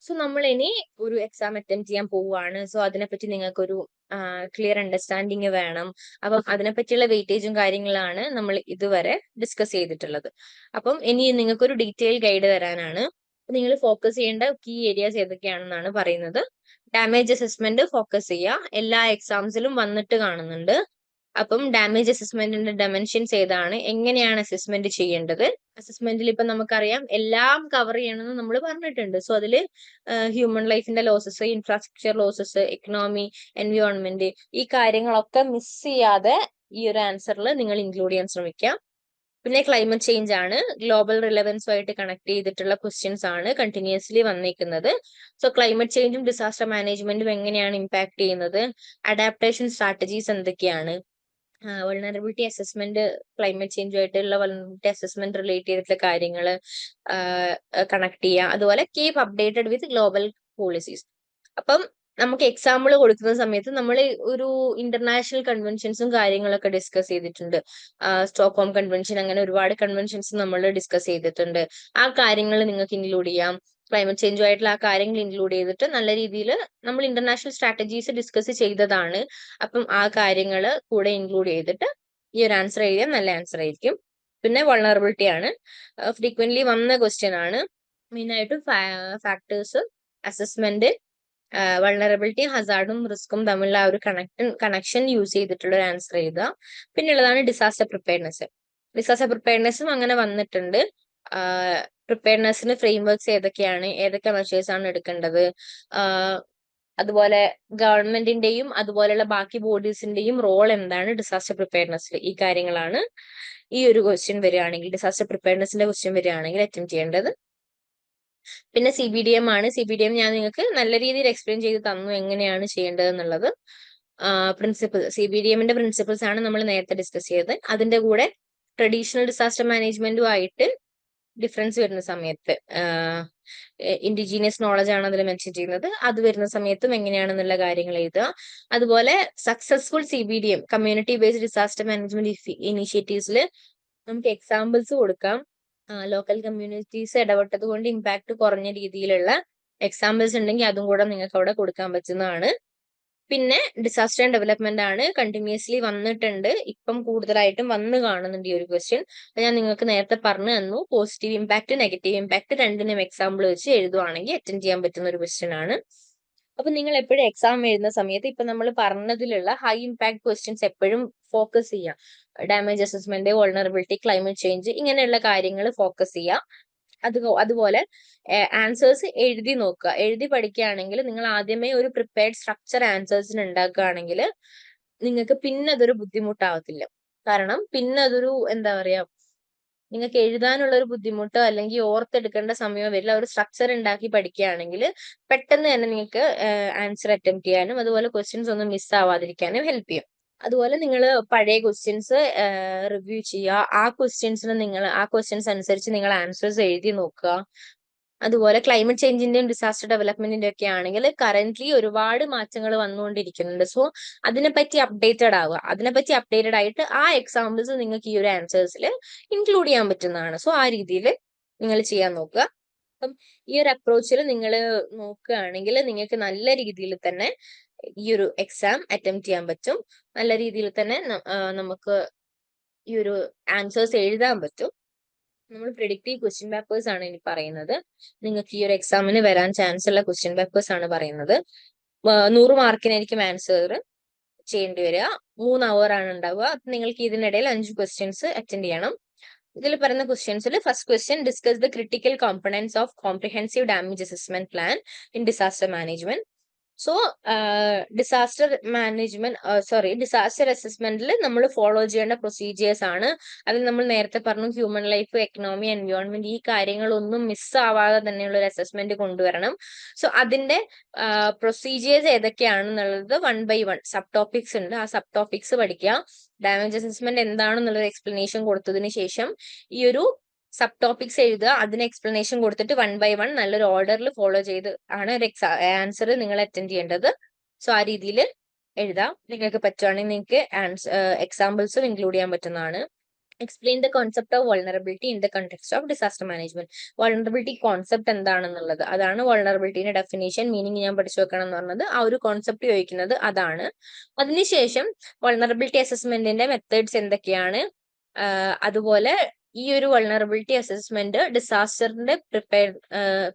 സോ നമ്മൾ ഇനി ഒരു എക്സാം അറ്റംപ്റ്റ് ചെയ്യാൻ പോവുകയാണ്. സോ അതിനെപ്പറ്റി നിങ്ങൾക്കൊരു ക്ലിയർ അണ്ടർസ്റ്റാൻഡിങ് വേണം. അപ്പം അതിനെപ്പറ്റിയുള്ള വെയിറ്റേജും കാര്യങ്ങളാണ് നമ്മൾ ഇതുവരെ ഡിസ്കസ് ചെയ്തിട്ടുള്ളത്. അപ്പം ഇനി നിങ്ങൾക്കൊരു ഡീറ്റെയിൽ ഗൈഡ് തരാനാണ്. നിങ്ങൾ ഫോക്കസ് ചെയ്യേണ്ട കീ ഏരിയാസ് ഏതൊക്കെയാണെന്നാണ് പറയുന്നത്. ഡാമേജ് അസസ്മെന്റ് ഫോക്കസ് ചെയ്യുക, എല്ലാ എക്സാംസിലും വന്നിട്ട് കാണുന്നുണ്ട്. അപ്പം ഡാമേജ് അസസ്മെന്റിന്റെ ഡയമെൻഷൻസ് ഏതാണ്, എങ്ങനെയാണ് അസസ്മെന്റ് ചെയ്യേണ്ടത്. അസസ്മെന്റിൽ ഇപ്പൊ നമുക്കറിയാം എല്ലാം കവർ ചെയ്യണമെന്ന് നമ്മൾ പറഞ്ഞിട്ടുണ്ട്. സോ അതിൽ ഹ്യൂമൻ ലൈഫിന്റെ losses, infrastructure losses, economy, environment, ഈ കാര്യങ്ങളൊക്കെ മിസ് ചെയ്യാതെ ഈ ഒരു ആൻസറിൽ നിങ്ങൾ ഇൻക്ലൂഡ് ചെയ്യാൻ ശ്രമിക്കാം. പിന്നെ ക്ലൈമറ്റ് ചേഞ്ച് ആണ്, ഗ്ലോബൽ റിലവൻസുമായിട്ട് കണക്ട് ചെയ്തിട്ടുള്ള ക്വസ്റ്റ്യൻസ് ആണ് കണ്ടിന്യൂസ്ലി വന്നിരിക്കുന്നത്. സോ ക്ലൈമറ്റ് ചേഞ്ചും ഡിസാസ്റ്റർ മാനേജ്മെന്റും എങ്ങനെയാണ് ഇമ്പാക്ട് ചെയ്യുന്നത്, അഡാപ്റ്റേഷൻ സ്ട്രാറ്റജീസ് എന്തൊക്കെയാണ്, വൾണറബിലിറ്റി അസസ്മെന്റ്, ക്ലൈമറ്റ് ചേഞ്ചുമായിട്ടുള്ള വൾണറബിലിറ്റി അസസ്മെന്റ് റിലേറ്റ് ചെയ്തിട്ടുള്ള കാര്യങ്ങൾ കണക്ട് ചെയ്യുക. അതുപോലെ keep updated with global policies. അപ്പം നമുക്ക് എക്സാമ്പിൾ കൊടുക്കുന്ന സമയത്ത് നമ്മൾ ഒരു ഇന്റർനാഷണൽ കൺവെൻഷൻസും കാര്യങ്ങളൊക്കെ ഡിസ്കസ് ചെയ്തിട്ടുണ്ട്. സ്റ്റോക്ക്ഹോം കൺവെൻഷൻ, അങ്ങനെ ഒരുപാട് കൺവെൻഷൻസ് നമ്മൾ ഡിസ്കസ് ചെയ്തിട്ടുണ്ട്. ആ കാര്യങ്ങൾ നിങ്ങൾക്ക് ഇൻക്ലൂഡ് ചെയ്യാം. ക്ലൈമറ്റ് ചേഞ്ചുമായിട്ടുള്ള ആ കാര്യങ്ങൾ ഇൻക്ലൂഡ് ചെയ്തിട്ട് നല്ല രീതിയിൽ നമ്മൾ ഇന്റർനാഷണൽ സ്ട്രാറ്റജീസ് ഡിസ്കസ് ചെയ്തതാണ്. അപ്പം ആ കാര്യങ്ങൾ കൂടെ ഇൻക്ലൂഡ് ചെയ്തിട്ട് ഈ ഒരു ആൻസർ എഴുതിയാൽ നല്ല ആൻസർ ആയിരിക്കും. പിന്നെ വൾണറബിലിറ്റി ആണ്, ഫ്രീക്വന്റ്ലി വന്ന ക്വസ്റ്റ്യൻ ആണ്. മെയിൻ ആയിട്ടും ഫാക്ടേഴ്സ് അസസ്മെന്റ് വൾണറബിലിറ്റി, ഹസാർഡും റിസ്ക്കും തമ്മിലുള്ള ആ ഒരു കണക്ഷൻ യൂസ് ചെയ്തിട്ടുള്ള ഒരു ആൻസർ എഴുതുക. പിന്നുള്ളതാണ് ഡിസാസ്റ്റർ പ്രിപ്പയർനെസ്. ഡിസാസ്റ്റർ പ്രിപ്പയർനെസ്സും അങ്ങനെ വന്നിട്ടുണ്ട്. പ്രിപ്പയർനെസ്സിന് ഫ്രെയിംവർക്സ് ഏതൊക്കെയാണ്, ഏതൊക്കെ മെഷേഴ്സ് ആണ് എടുക്കേണ്ടത്, അതുപോലെ ഗവൺമെന്റിന്റെയും അതുപോലെയുള്ള ബാക്കി ബോഡീസിന്റെയും റോൾ എന്താണ് ഡിസാസ്റ്റർ പ്രിപ്പയർനെസ്സിൽ, ഈ കാര്യങ്ങളാണ് ഈ ഒരു ക്വസ്റ്റ്യൻ വരികയാണെങ്കിൽ, ഡിസാസ്റ്റർ പ്രിപ്പയർനെസ്സിന്റെ ക്വസ്റ്റ്യൻ വരികയാണെങ്കിൽ അറ്റംപ്റ്റ് ചെയ്യേണ്ടത്. പിന്നെ CBDM ആണ്. CBDM ഞാൻ നിങ്ങൾക്ക് നല്ല രീതിയിൽ എക്സ്പ്ലെയിൻ ചെയ്ത് തന്നു എങ്ങനെയാണ് ചെയ്യേണ്ടത് എന്നുള്ളത്. പ്രിൻസിപ്പിൾ CBDMന്റെ പ്രിൻസിപ്പിൾസ് ആണ് നമ്മൾ നേരത്തെ ഡിസ്കസ് ചെയ്തത്. അതിന്റെ കൂടെ ട്രഡീഷണൽ ഡിസാസ്റ്റർ മാനേജ്മെന്റുമായിട്ട് ഡിഫറൻസ് വരുന്ന സമയത്ത് ഇൻഡിജീനിയസ് നോളജ് ആണ് അതിൽ മെൻഷൻ ചെയ്യുന്നത്. അത് വരുന്ന സമയത്തും എങ്ങനെയാണെന്നുള്ള കാര്യങ്ങൾ എഴുതുക. അതുപോലെ successful CBDM community based disaster management ഇനിഷ്യേറ്റീവ്സിൽ നമുക്ക് എക്സാമ്പിൾസ് കൊടുക്കാം. ലോക്കൽ കമ്മ്യൂണിറ്റീസ് ഇടപെട്ടത് കൊണ്ട് ഇമ്പാക്ട് കുറഞ്ഞ രീതിയിലുള്ള എക്സാമ്പിൾസ് ഉണ്ടെങ്കിൽ അതും കൂടെ നിങ്ങൾക്ക് അവിടെ കൊടുക്കാൻ പറ്റുന്നതാണ്. പിന്നെ ഡിസാസ്റ്റർ ആൻഡ് ഡെവലപ്മെന്റ് ആണ്. കണ്ടിന്യൂസ്ലി വന്നിട്ടുണ്ട്, ഇപ്പം കൂടുതലായിട്ടും വന്ന് കാണുന്നുണ്ട് ഈ ഒരു ക്വസ്റ്റ്യൻ. ഞാൻ നിങ്ങൾക്ക് നേരത്തെ പറഞ്ഞു തന്നു. പോസിറ്റീവ് ഇമ്പാക്ട്, നെഗറ്റീവ് ഇമ്പാക്ട് രണ്ടിനും എക്സാമ്പിൾ വെച്ച് എഴുതുവാണെങ്കിൽ അറ്റൻഡ് ചെയ്യാൻ പറ്റുന്ന ഒരു ക്വസ്റ്റ്യൻ ആണ്. അപ്പൊ നിങ്ങൾ എപ്പോഴും എക്സാം എഴുതുന്ന സമയത്ത് ഇപ്പൊ നമ്മൾ പറഞ്ഞതിലുള്ള ഹൈ ഇമ്പാക്ട് ക്വസ്റ്റ്യൻസ് എപ്പോഴും ഫോക്കസ് ചെയ്യാം. Damage assessment, vulnerability, climate change, ഇങ്ങനെയുള്ള കാര്യങ്ങൾ ഫോക്കസ് ചെയ്യാം. അതുപോലെ ആൻസേഴ്സ് എഴുതി നോക്കുക. എഴുതി പഠിക്കുകയാണെങ്കിൽ നിങ്ങൾ ആദ്യമേ ഒരു പ്രിപ്പയർഡ് സ്ട്രക്ചർ ആൻസേഴ്സിന് ഉണ്ടാക്കുകയാണെങ്കിൽ നിങ്ങൾക്ക് പിന്നെ അതൊരു ബുദ്ധിമുട്ടാവത്തില്ല. കാരണം പിന്നെ അതൊരു എന്താ പറയാ, നിങ്ങൾക്ക് എഴുതാനുള്ള ഒരു ബുദ്ധിമുട്ടോ അല്ലെങ്കിൽ ഓർത്തെടുക്കേണ്ട സമയമോ വരില്ല. ഒരു സ്ട്രക്ചർ ഉണ്ടാക്കി പഠിക്കുകയാണെങ്കിൽ പെട്ടെന്ന് തന്നെ നിങ്ങൾക്ക് ആൻസർ അറ്റംപ്റ്റ് ചെയ്യാനും അതുപോലെ ക്വസ്റ്റ്യൻസ് ഒന്നും മിസ് ആവാതിരിക്കാനും ഹെൽപ്പ് ചെയ്യും. അതുപോലെ നിങ്ങൾ പഴയ ക്വസ്റ്റ്യൻസ് റിവ്യൂ ചെയ്യുക. ആ ക്വസ്റ്റ്യൻസ് അനുസരിച്ച് നിങ്ങൾ ആൻസേഴ്സ് എഴുതി നോക്കുക. അതുപോലെ ക്ലൈമറ്റ് ചേഞ്ചിന്റെയും ഡിസാസ്റ്റർ ഡെവലപ്മെന്റിന്റെ ഒക്കെ ആണെങ്കിൽ കറന്റ്ലി ഒരുപാട് മാറ്റങ്ങൾ വന്നുകൊണ്ടിരിക്കുന്നുണ്ട്. സോ അതിനെപ്പറ്റി അപ്ഡേറ്റഡ് ആവുക. അതിനെപ്പറ്റി അപ്ഡേറ്റഡ് ആയിട്ട് ആ എക്സാമ്പിൾസ് നിങ്ങൾക്ക് ഈ ഒരു ആൻസേഴ്സിൽ ഇൻക്ലൂഡ് ചെയ്യാൻ പറ്റുന്നതാണ്. സോ ആ രീതിയിൽ നിങ്ങൾ ചെയ്യാൻ നോക്കുക. അപ്പം ഈ ഒരു അപ്രോച്ചിൽ നിങ്ങൾ നോക്കുകയാണെങ്കിൽ നിങ്ങൾക്ക് നല്ല രീതിയിൽ തന്നെ ഈ ഒരു എക്സാം അറ്റംപ്റ്റ് ചെയ്യാൻ പറ്റും. നല്ല രീതിയിൽ തന്നെ നമുക്ക് ഈ ഒരു ആൻസേഴ്സ് എഴുതാൻ പറ്റും. നമ്മൾ പ്രിഡിക്റ്റീവ് ക്വസ്റ്റ്യൻ പേപ്പേഴ്സ് ആണ് ഇനി പറയുന്നത്. നിങ്ങൾക്ക് ഈ ഒരു എക്സാമിന് വരാൻ ചാൻസ് ഉള്ള ക്വസ്റ്റ്യൻ പേപ്പേഴ്സ് ആണ് പറയുന്നത്. 100 മാർക്കിനായിരിക്കും ആൻസർ ചെയ്യേണ്ടി വരിക. 3 hour ആണ് ഉണ്ടാവുക. നിങ്ങൾക്ക് ഇതിനിടയിൽ 5 ക്വസ്റ്റ്യൻസ് അറ്റൻഡ് ചെയ്യണം. ഇതിൽ പറയുന്ന ക്വസ്റ്റ്യൻസിൽ first question, discuss the critical components of comprehensive damage assessment plan in disaster management. So disaster അസസ്മെന്റിൽ നമ്മൾ ഫോളോ ചെയ്യേണ്ട പ്രൊസീജിയേഴ്സ് ആണ്. അതിൽ നമ്മൾ നേരത്തെ പറഞ്ഞു ഹ്യൂമൻ ലൈഫ്, എക്കണോമി, എൻവയോൺമെന്റ്, ഈ കാര്യങ്ങളൊന്നും മിസ് ആവാതെ തന്നെയുള്ള ഒരു അസസ്മെന്റ് കൊണ്ടുവരണം. സോ അതിന്റെ പ്രൊസീജിയേഴ്സ് ഏതൊക്കെയാണെന്നുള്ളത് 1 by 1 സബ് ടോപ്പിക്സ് ഉണ്ട്. ആ സബ് ടോപ്പിക്സ് പഠിക്കുക. ഡാമേജ് അസസ്മെന്റ് എന്താണെന്നുള്ളത് എക്സ്പ്ലനേഷൻ കൊടുത്തതിന് ശേഷം ഈ ഒരു സബ് ടോപ്പിക്സ് എഴുതുക. അതിന് എക്സ്പ്ലനേഷൻ കൊടുത്തിട്ട് 1 by 1 നല്ലൊരു ഓർഡറിൽ ഫോളോ ചെയ്ത് ആണ് ഒരു ആൻസർ നിങ്ങൾ അറ്റൻഡ് ചെയ്യേണ്ടത്. സോ ആ രീതിയിൽ എഴുതാം. നിങ്ങൾക്ക് പറ്റുവാണെങ്കിൽ നിങ്ങൾക്ക് എക്സാമ്പിൾസും ഇൻക്ലൂഡ് ചെയ്യാൻ പറ്റുന്നതാണ്. Explain the concept of vulnerability in the context of disaster management. Vulnerability concept എന്താണെന്നുള്ളത്, അതാണ് വൾണറബിലിറ്റിന്റെ ഡെഫിനേഷൻ, മീനിങ് ഞാൻ പഠിച്ചു വെക്കണം എന്ന് പറഞ്ഞത്. ആ ഒരു കോൺസെപ്റ്റ് ചോദിക്കുന്നത് അതാണ്. അതിനുശേഷം വൾണറബിലിറ്റി അസസ്മെന്റിന്റെ മെത്തേഡ്സ് എന്തൊക്കെയാണ്, അതുപോലെ ഈ ഒരു വൾണറബിലിറ്റി അസസ്മെന്റ് ഡിസാസ്റ്ററിന്റെ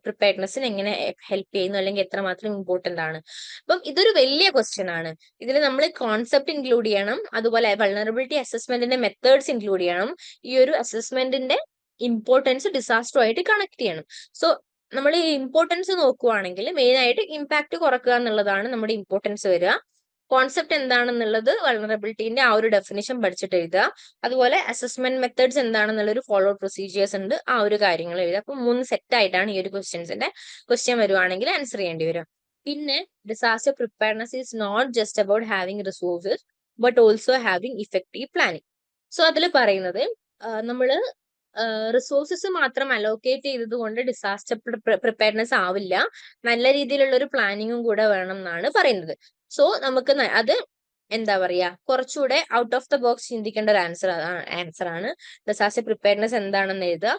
പ്രിപ്പയർനെസ്സിന് എങ്ങനെ ഹെൽപ്പ് ചെയ്യുന്നു, അല്ലെങ്കിൽ എത്രമാത്രം ഇമ്പോർട്ടന്റ് ആണ്. അപ്പം ഇതൊരു വലിയ ക്വസ്റ്റ്യൻ ആണ്. ഇതിൽ നമ്മൾ കോൺസെപ്റ്റ് ഇൻക്ലൂഡ് ചെയ്യണം, അതുപോലെ വൾണറബിലിറ്റി അസസ്മെന്റിന്റെ മെത്തേഡ്സ് ഇൻക്ലൂഡ് ചെയ്യണം. ഈ ഒരു അസസ്മെന്റിന്റെ ഇമ്പോർട്ടൻസ് ഡിസാസ്റ്ററുമായിട്ട് കണക്ട് ചെയ്യണം. സോ നമ്മൾ ഈ ഇമ്പോർട്ടൻസ് നോക്കുവാണെങ്കിൽ മെയിൻ ആയിട്ട് ഇമ്പാക്ട് കുറക്കുക എന്നുള്ളതാണ് നമ്മുടെ ഇമ്പോർട്ടൻസ് വരിക. കോൺസെപ്റ്റ് എന്താണെന്നുള്ളത് വൾണറബിലിറ്റിന്റെ ആ ഒരു ഡെഫിനിഷൻ പഠിച്ചിട്ട് എഴുതുക. അതുപോലെ അസസ്മെന്റ് മെത്തേഡ്സ് എന്താണെന്നുള്ള ഒരു ഫോളോ പ്രൊസീജിയേഴ്സ് ഉണ്ട്, ആ ഒരു കാര്യങ്ങൾ എഴുതുക. അപ്പൊ 3 സെറ്റ് ആയിട്ടാണ് ഈ ഒരു ക്വസ്റ്റ്യൻ വരുവാണെങ്കിൽ ആൻസർ ചെയ്യേണ്ടി വരും. പിന്നെ disaster preparedness is not just about having resources but also having effective planning. So അതിൽ പറയുന്നത് നമ്മള് റിസോഴ്സസ് മാത്രം അലോക്കേറ്റ് ചെയ്തത് കൊണ്ട് ഡിസാസ്റ്റർ പ്രിപ്പയർനെസ് ആവില്ല, നല്ല രീതിയിലുള്ള ഒരു പ്ലാനിങ്ങും കൂടെ വേണം എന്നാണ് പറയുന്നത്. സോ നമുക്ക് അത് എന്താ പറയാ, കുറച്ചുകൂടെ ഔട്ട് ഓഫ് ദ ബോക്സ് ചിന്തിക്കേണ്ട ഒരു ആൻസർ ആണ്. ഡിസാസ്റ്റർ പ്രിപ്പയർനെസ് എന്താണെന്ന് എഴുതുക.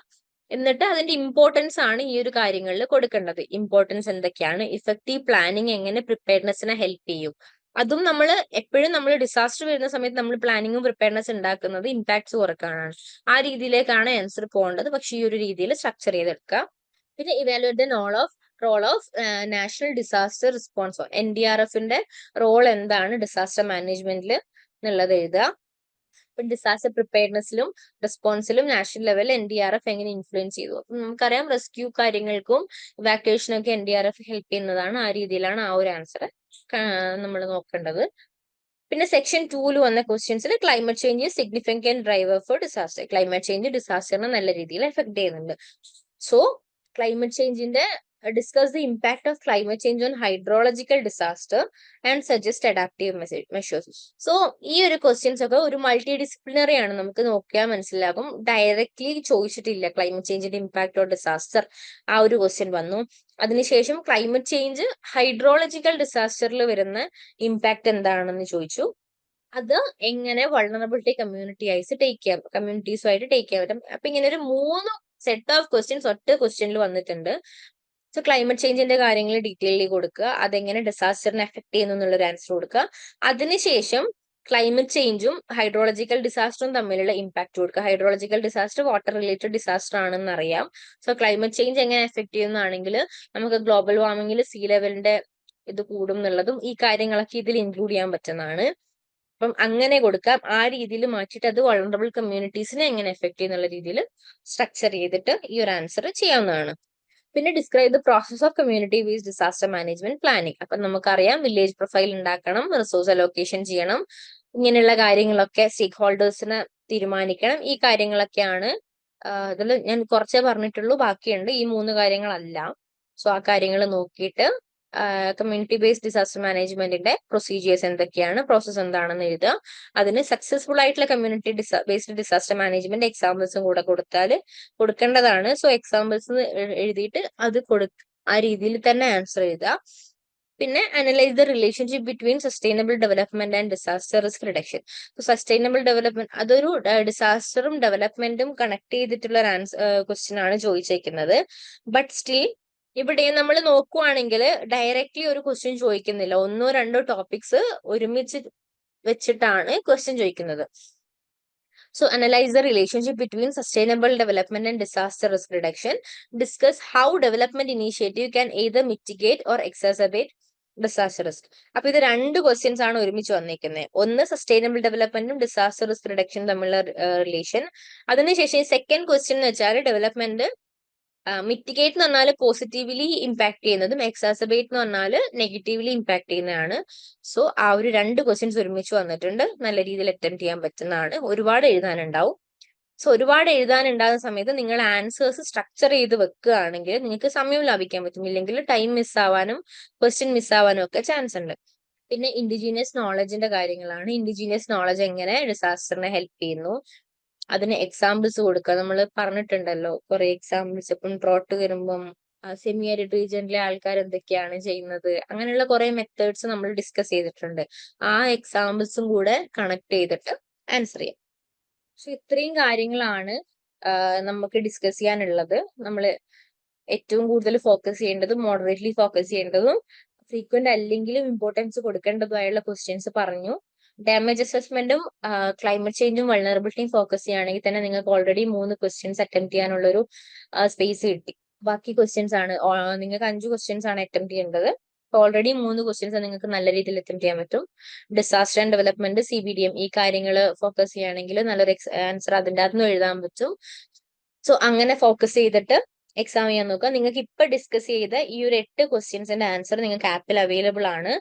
എന്നിട്ട് അതിന്റെ ഇമ്പോർട്ടൻസ് ആണ് ഈ ഒരു കാര്യങ്ങളിൽ കൊടുക്കേണ്ടത്. ഇമ്പോർട്ടൻസ് എന്തൊക്കെയാണ്, ഇഫക്റ്റീവ് പ്ലാനിങ് എങ്ങനെ പ്രിപ്പയർനെസ്സിനെ ഹെൽപ്പ് ചെയ്യും, അതും നമ്മൾ എപ്പോഴും നമ്മൾ ഡിസാസ്റ്റർ വരുന്ന സമയത്ത് നമ്മൾ പ്ലാനിങ്ങും പ്രിപ്പയർനെസ് ഉണ്ടാക്കുന്നത് ഇമ്പാക്ട്സ് കുറക്കാനാണ്. ആ രീതിയിലേക്കാണ് ആൻസർ പോകേണ്ടത്. പക്ഷെ ഈ ഒരു രീതിയിൽ സ്ട്രക്ചർ ചെയ്തെടുക്കുക. പിന്നെ evaluate the knoll of role of national disaster response, NDRFന്റെ റോൾ എന്താണ് ഡിസാസ്റ്റർ മാനേജ്മെന്റിൽ എന്നുള്ളത് എഴുതുക. ഇപ്പം ഡിസാസ്റ്റർ പ്രിപ്പയർനെസ്സിലും റെസ്പോൺസിലും നാഷണൽ ലെവലിൽ NDRF എങ്ങനെ ഇൻഫ്ലുവൻസ് ചെയ്തു. അപ്പം നമുക്കറിയാം റെസ്ക്യൂ കാര്യങ്ങൾക്കും ഇവാക്യുവേഷനും ഒക്കെ NDRF ഹെൽപ്പ് ചെയ്യുന്നതാണ്. ആ രീതിയിലാണ് ആ ഒരു ആൻസർ നമ്മൾ നോക്കേണ്ടത്. പിന്നെ സെക്ഷൻ 2 വന്ന ക്വസ്റ്റ്യൻസിൽ climate change significant driver for disaster. Climate change ഡിസാസ്റ്ററിനെ നല്ല രീതിയിൽ എഫക്ട് ചെയ്യുന്നുണ്ട്. സോ ക്ലൈമറ്റ് ചേഞ്ചിന്റെ discuss the impact of climate change on hydrological disaster and suggest adaptive measures. So ഈ ഒരു ക്വസ്റ്റ്യൻസ് ഒക്കെ ഒരു മൾട്ടി ഡിസിപ്ലിനറി ആണ്, നമുക്ക് നോക്കിയാൽ മനസ്സിലാകും. ഡയറക്ട്ലി ചോദിച്ചിട്ടില്ല ക്ലൈമറ്റ് ചേഞ്ചിന്റെ ഇമ്പാക്ട് ഓൺ ഡിസാസ്റ്റർ, ആ ഒരു ക്വസ്റ്റ്യൻ വന്നു. അതിനുശേഷം ക്ലൈമറ്റ് ചേഞ്ച് ഹൈഡ്രോളജിക്കൽ ഡിസാസ്റ്ററിൽ വരുന്ന ഇമ്പാക്ട് എന്താണെന്ന് ചോദിച്ചു. അത് എങ്ങനെ വൾണറബിലിറ്റി കമ്മ്യൂണിറ്റീസുമായിട്ട് ടേക്ക് ചെയ്യാൻ പറ്റും. അപ്പൊ ഇങ്ങനെ ഒരു 3 സെറ്റ് ഓഫ് ക്വസ്റ്റ്യൻസ് ഒറ്റ ക്വസ്റ്റ്യനിൽ വന്നിട്ടുണ്ട്. സോ ക്ലൈമറ്റ് ചേഞ്ചിന്റെ കാര്യങ്ങൾ ഡീറ്റെയിലി കൊടുക്കുക, അതെങ്ങനെ ഡിസാസ്റ്ററിനെ എഫക്ട് ചെയ്യുന്നു എന്നുള്ളൊരു ആൻസർ കൊടുക്കുക. അതിനുശേഷം ക്ലൈമറ്റ് ചേഞ്ചും ഹൈഡ്രോളജിക്കൽ ഡിസാസ്റ്ററും തമ്മിലുള്ള ഇമ്പാക്ട് കൊടുക്കുക. Hydrological disaster water related disaster ആണെന്ന് അറിയാം. സോ ക്ലൈമറ്റ് ചേഞ്ച് എങ്ങനെ എഫക്ട് ചെയ്യുന്നതാണെങ്കിൽ നമുക്ക് ഗ്ലോബൽ വാർമിംഗിൽ സീ ലെവലിന്റെ ഇത് കൂടും എന്നുള്ളതും ഈ കാര്യങ്ങളൊക്കെ ഇതിൽ ഇൻക്ലൂഡ് ചെയ്യാൻ പറ്റുന്നതാണ്. അപ്പം അങ്ങനെ കൊടുക്കാം. ആ രീതിയിൽ മാറ്റിയിട്ട് അത് വൾണറബിൾ കമ്മ്യൂണിറ്റീസിനെ എങ്ങനെ എഫക്ട് ചെയ്യുന്നുള്ള രീതിയിൽ സ്ട്രക്ചർ ചെയ്തിട്ട് ഈ ഒരു ആൻസർ ചെയ്യാവുന്നതാണ്. പിന്നെ describe the process of community based disaster management planning. അപ്പൊ നമുക്കറിയാം വില്ലേജ് പ്രൊഫൈൽ ഉണ്ടാക്കണം, റിസോഴ്സ് അലോക്കേഷൻ ചെയ്യണം, ഇങ്ങനെയുള്ള കാര്യങ്ങളൊക്കെ സ്റ്റേക്ക് ഹോൾഡേഴ്സിനെ തീരുമാനിക്കണം. ഈ കാര്യങ്ങളൊക്കെയാണ് ഇതിൽ ഞാൻ കുറച്ചേ പറഞ്ഞിട്ടുള്ളൂ, ബാക്കിയുണ്ട്. ഈ 3 കാര്യങ്ങളല്ല. സോ ആ കാര്യങ്ങൾ നോക്കിയിട്ട് കമ്മ്യൂണിറ്റി ബേസ്ഡ് ഡിസാസ്റ്റർ മാനേജ്മെന്റിന്റെ പ്രൊസീജിയേഴ്സ് എന്തൊക്കെയാണ്, പ്രോസസ് എന്താണെന്ന് എഴുതുക. അതിന് സക്സസ്ഫുൾ ആയിട്ടുള്ള കമ്മ്യൂണിറ്റി ബേസ്ഡ് ഡിസാസ്റ്റർ മാനേജ്മെന്റ് എക്സാമ്പിൾസും കൂടെ കൊടുക്കേണ്ടതാണ്. സോ എക്സാമ്പിൾസ് എഴുതിയിട്ട് അത് ആ രീതിയിൽ തന്നെ ആൻസർ എഴുതുക. പിന്നെ analyse the relationship between sustainable development and disaster risk reduction. Sustainable development അതൊരു ഡിസാസ്റ്ററും ഡെവലപ്മെന്റും കണക്ട് ചെയ്തിട്ടുള്ള ഒരു ക്വസ്റ്റ്യൻ ആണ് ചോദിച്ചേക്കുന്നത്. ബട്ട് സ്റ്റിൽ ഇവിടെ നമ്മൾ നോക്കുവാണെങ്കിൽ ഡയറക്ട്ലി ഒരു ക്വസ്റ്റ്യൻ ചോദിക്കുന്നില്ല, 1-2 ടോപ്പിക്സ് ഒരുമിച്ച് വെച്ചിട്ടാണ് ക്വസ്റ്റ്യൻ ചോദിക്കുന്നത്. So analyze the relationship between sustainable development and disaster risk reduction. Discuss how development initiative can either mitigate or exacerbate disaster risk. അപ്പൊ ഇത് 2 ക്വസ്റ്റ്യൻസ് ആണ് ഒരുമിച്ച് വന്നിരിക്കുന്നത്. ഒന്ന് സസ്റ്റൈനബിൾ ഡെവലപ്മെന്റും ഡിസാസ്റ്റർ റിസ്ക് റിഡക്ഷനും തമ്മിലുള്ള റിലേഷൻ. അതിനുശേഷം സെക്കൻഡ് ക്വസ്റ്റ്യൻ എന്ന് വെച്ചാൽ ഡെവലപ്മെന്റ് മിറ്റിഗേറ്റ് എന്ന് പറഞ്ഞാൽ പോസിറ്റീവ്ലി ഇമ്പാക്ട് ചെയ്യുന്നതും എക്സാസബേറ്റ് എന്ന് പറഞ്ഞാൽ നെഗറ്റീവ്ലി ഇമ്പാക്ട് ചെയ്യുന്നതാണ്. സോ ആ ഒരു 2 ക്വസ്റ്റ്യൻസ് ഒരുമിച്ച് വന്നിട്ടുണ്ട്, നല്ല രീതിയിൽ അറ്റംപ്റ്റ് ചെയ്യാൻ പറ്റുന്നതാണ്. ഒരുപാട് എഴുതാനുണ്ടാവും. സോ ഒരുപാട് എഴുതാനുണ്ടാകുന്ന സമയത്ത് നിങ്ങൾ ആൻസേഴ്സ് സ്ട്രക്ചർ ചെയ്ത് വെക്കുകയാണെങ്കിൽ നിങ്ങൾക്ക് സമയം ലാഭിക്കാൻ പറ്റും. ഇല്ലെങ്കിൽ ടൈം മിസ്സാവാനും ക്വസ്റ്റ്യൻ മിസ്സാവാനും ഒക്കെ ചാൻസ് ഉണ്ട്. പിന്നെ ഇൻഡിജീനിയസ് നോളജിന്റെ കാര്യങ്ങളാണ്. ഇൻഡിജീനിയസ് നോളജ് എങ്ങനെ ഡിസാസ്റ്ററിനെ ഹെൽപ്പ് ചെയ്യുന്നു, അതിന് എക്സാമ്പിൾസ് കൊടുക്കുക. നമ്മൾ പറഞ്ഞിട്ടുണ്ടല്ലോ കുറെ എക്സാമ്പിൾസ്. ഇപ്പം ഡ്രോട്ട് വരുമ്പം സെമി ആരിഡ് റീജിയനിലെ ആൾക്കാർ എന്തൊക്കെയാണ് ചെയ്യുന്നത്, അങ്ങനെയുള്ള കുറെ മെത്തേഡ്സ് നമ്മൾ ഡിസ്കസ് ചെയ്തിട്ടുണ്ട്. ആ എക്സാമ്പിൾസും കൂടെ കണക്ട് ചെയ്തിട്ട് ആൻസർ ചെയ്യാം. സോ ഇത്രയും കാര്യങ്ങളാണ് നമുക്ക് ഡിസ്കസ് ചെയ്യാനുള്ളത്. നമ്മൾ ഏറ്റവും കൂടുതൽ ഫോക്കസ് ചെയ്യേണ്ടതും മോഡറേറ്റ്ലി ഫോക്കസ് ചെയ്യേണ്ടതും ഫ്രീക്വന്റ് അല്ലെങ്കിലും ഇമ്പോർട്ടൻസ് കൊടുക്കേണ്ടതുമായുള്ള ക്വസ്റ്റ്യൻസ് പറഞ്ഞു. ഡാമേജ് അസസ്മെന്റും ക്ലൈമറ്റ് ചേഞ്ചും വൾണറബിലിറ്റിയും ഫോക്കസ് ചെയ്യുകയാണെങ്കിൽ തന്നെ നിങ്ങൾക്ക് ഓൾറെഡി 3 ക്വസ്റ്റ്യൻസ് അറ്റംപ്റ്റ് ചെയ്യാനുള്ള ഒരു സ്പേസ് കിട്ടി. ബാക്കി ക്വസ്റ്റ്യൻസ് ആണ് നിങ്ങൾക്ക് 5 ക്വസ്റ്റ്യൻസ് ആണ് അറ്റംപ്റ്റ് ചെയ്യേണ്ടത്. ഓൾറെഡി 3 ക്വസ്റ്റ്യൻസ് നിങ്ങൾക്ക് നല്ല രീതിയിൽ അറ്റംപ്റ്റ് ചെയ്യാൻ പറ്റും. ഡിസാസ്റ്റർ ആൻഡ് ഡെവലപ്മെന്റ്, CBDM ഈ കാര്യങ്ങൾ ഫോക്കസ് ചെയ്യുകയാണെങ്കിൽ നല്ലൊരു ആൻസർ അതിൻ്റെ അകത്തുനിന്ന് എഴുതാൻ പറ്റും. സോ അങ്ങനെ ഫോക്കസ് ചെയ്തിട്ട് എക്സാം ചെയ്യാൻ നോക്കുക. നിങ്ങൾക്ക് ഇപ്പൊ ഡിസ്കസ് ചെയ്ത ഈ ഒരു 8 ക്വസ്റ്റ്യൻസിന്റെ ആൻസർ നിങ്ങൾക്ക് ആപ്പിൽ അവൈലബിൾ ആണ്.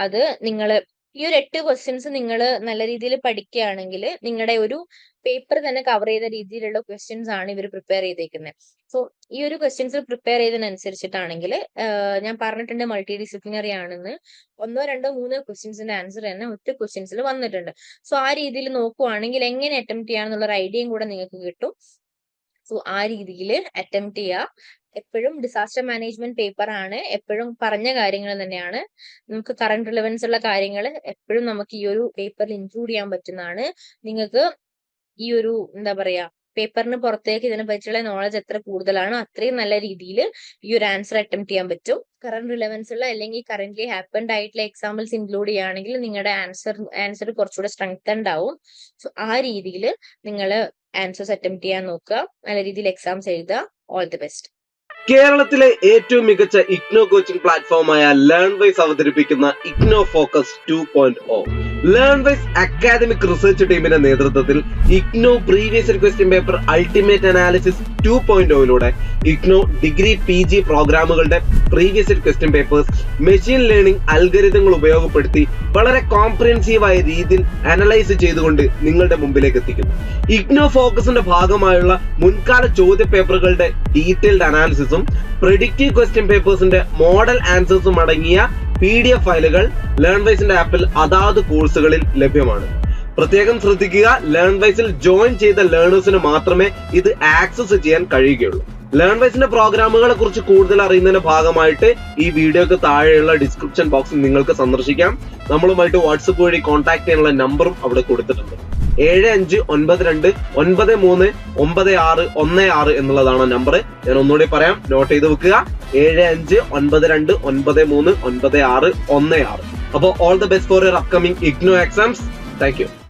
അത് നിങ്ങൾ ഈ ഒരു 8 ക്വസ്റ്റ്യൻസ് നിങ്ങൾ നല്ല രീതിയിൽ പഠിക്കുകയാണെങ്കിൽ നിങ്ങളുടെ ഒരു പേപ്പർ തന്നെ കവർ ചെയ്ത രീതിയിലുള്ള ക്വസ്റ്റ്യൻസ് ആണ് ഇവർ പ്രിപ്പയർ ചെയ്തേക്കുന്നത്. സോ ഈ ഒരു ക്വസ്റ്റ്യൻസ് പ്രിപ്പയർ ചെയ്തതിനനുസരിച്ചിട്ടാണെങ്കിൽ ഞാൻ പറഞ്ഞിട്ടുണ്ട് മൾട്ടി ഡിസിപ്ലിനറി ആണെന്ന്. 1, 2, 3 ക്വസ്റ്റ്യൻസിന്റെ ആൻസർ തന്നെ ഒറ്റ ക്വസ്റ്റ്യൻസിൽ വന്നിട്ടുണ്ട്. സോ ആ രീതിയിൽ നോക്കുവാണെങ്കിൽ എങ്ങനെ അറ്റംപ്റ്റ് ചെയ്യാന്നുള്ള ഒരു ഐഡിയയും കൂടെ നിങ്ങൾക്ക് കിട്ടും. സോ ആ രീതിയിൽ അറ്റംപ്റ്റ് ചെയ്യുക. എപ്പോഴും ഡിസാസ്റ്റർ മാനേജ്മെന്റ് പേപ്പർ ആണ്, എപ്പോഴും പറഞ്ഞ കാര്യങ്ങൾ തന്നെയാണ്. നമുക്ക് കറന്റ് റിലവൻസ് ഉള്ള കാര്യങ്ങൾ എപ്പോഴും നമുക്ക് ഈ ഒരു പേപ്പറിൽ ഇൻക്ലൂഡ് ചെയ്യാൻ പറ്റുന്നതാണ്. നിങ്ങൾക്ക് ഈ ഒരു എന്താ പറയാ പേപ്പറിന് പുറത്തേക്ക് ഇതിനെ പറ്റിയുള്ള നോളജ് എത്ര കൂടുതലാണോ അത്രയും നല്ല രീതിയിൽ ഈ ഒരു ആൻസർ അറ്റംപ്റ്റ് ചെയ്യാൻ പറ്റും. കറന്റ് റിലവൻസ് ഉള്ള അല്ലെങ്കിൽ കറന്റ്ലി ഹാപ്പൻഡ് ആയിട്ടുള്ള എക്സാമ്പിൾസ് ഇൻക്ലൂഡ് ചെയ്യുകയാണെങ്കിൽ നിങ്ങളുടെ ആൻസർ കുറച്ചുകൂടെ സ്ട്രെങ്തൻഡ് ആവും. സോ ആ രീതിയിൽ നിങ്ങൾ ആൻസേഴ്സ് അറ്റംപ്റ്റ് ചെയ്യാൻ നോക്കുക, നല്ല രീതിയിൽ എക്സാംസ് എഴുതുക. All the best. കേരളത്തിലെ ഏറ്റവും മികച്ച ഇഗ്നോ കോച്ചിംഗ് പ്ലാറ്റ്ഫോമായ ലേൺവൈസ് അവതരിപ്പിക്കുന്ന IGNOU focus 2.0. Learnwise academic research ടീമിന്റെ നേതൃത്വത്തിൽ IGNOU previous question paper ultimate analysis 2.0 IGNOU degree PG പ്രോഗ്രാമുകളുടെ previous question papers machine learning അൽഗരിതങ്ങൾ ഉപയോഗപ്പെടുത്തി വളരെ കോംപ്രിഹെൻസീവായ രീതിയിൽ അനലൈസ് ചെയ്തുകൊണ്ട് നിങ്ങളുടെ മുമ്പിലേക്ക് എത്തിക്കുന്നു. ഇഗ്നോ ഫോക്കസിന്റെ ഭാഗമായുള്ള മുൻകാല ചോദ്യ പേപ്പറുകളുടെ ഡീറ്റെയിൽഡ് അനാലിസിസും പ്രെഡിക്റ്റീവ് ക്വസ്റ്റ്യൻ പേപ്പേഴ്സിന്റെ മോഡൽ ആൻസേഴ്സും അടങ്ങിയ PDF ഫയലുകൾ ലേൺവൈസിന്റെ ആപ്പിൽ അതാത് കോഴ്സുകളിൽ ലഭ്യമാണ്. പ്രത്യേകം ശ്രദ്ധിക്കുക, ലേൺവൈസിൽ ജോയിൻ ചെയ്ത ലേണേഴ്സിന് മാത്രമേ ഇത് ആക്സസ് ചെയ്യാൻ കഴിയുകയുള്ളൂ. ലേൺവൈസിന്റെ പ്രോഗ്രാമുകളെ കുറിച്ച് കൂടുതൽ അറിയുന്നതിന്റെ ഭാഗമായിട്ട് ഈ വീഡിയോക്ക് താഴെയുള്ള ഡിസ്ക്രിപ്ഷൻ ബോക്സിൽ നിങ്ങൾക്ക് സന്ദർശിക്കാം. നമ്മളുമായിട്ട് വാട്സപ്പ് വഴി കോൺടാക്ട് ചെയ്യാനുള്ള നമ്പറും അവിടെ കൊടുത്തിട്ടുണ്ട്. 7592939616 എന്നുള്ളതാണ് നമ്പർ. ഞാൻ ഒന്നുകൂടി പറയാം, നോട്ട് ചെയ്ത് വെക്കുക. 7592939616. അപ്പോൾ all the best for your upcoming IGNOU exams. Thank U.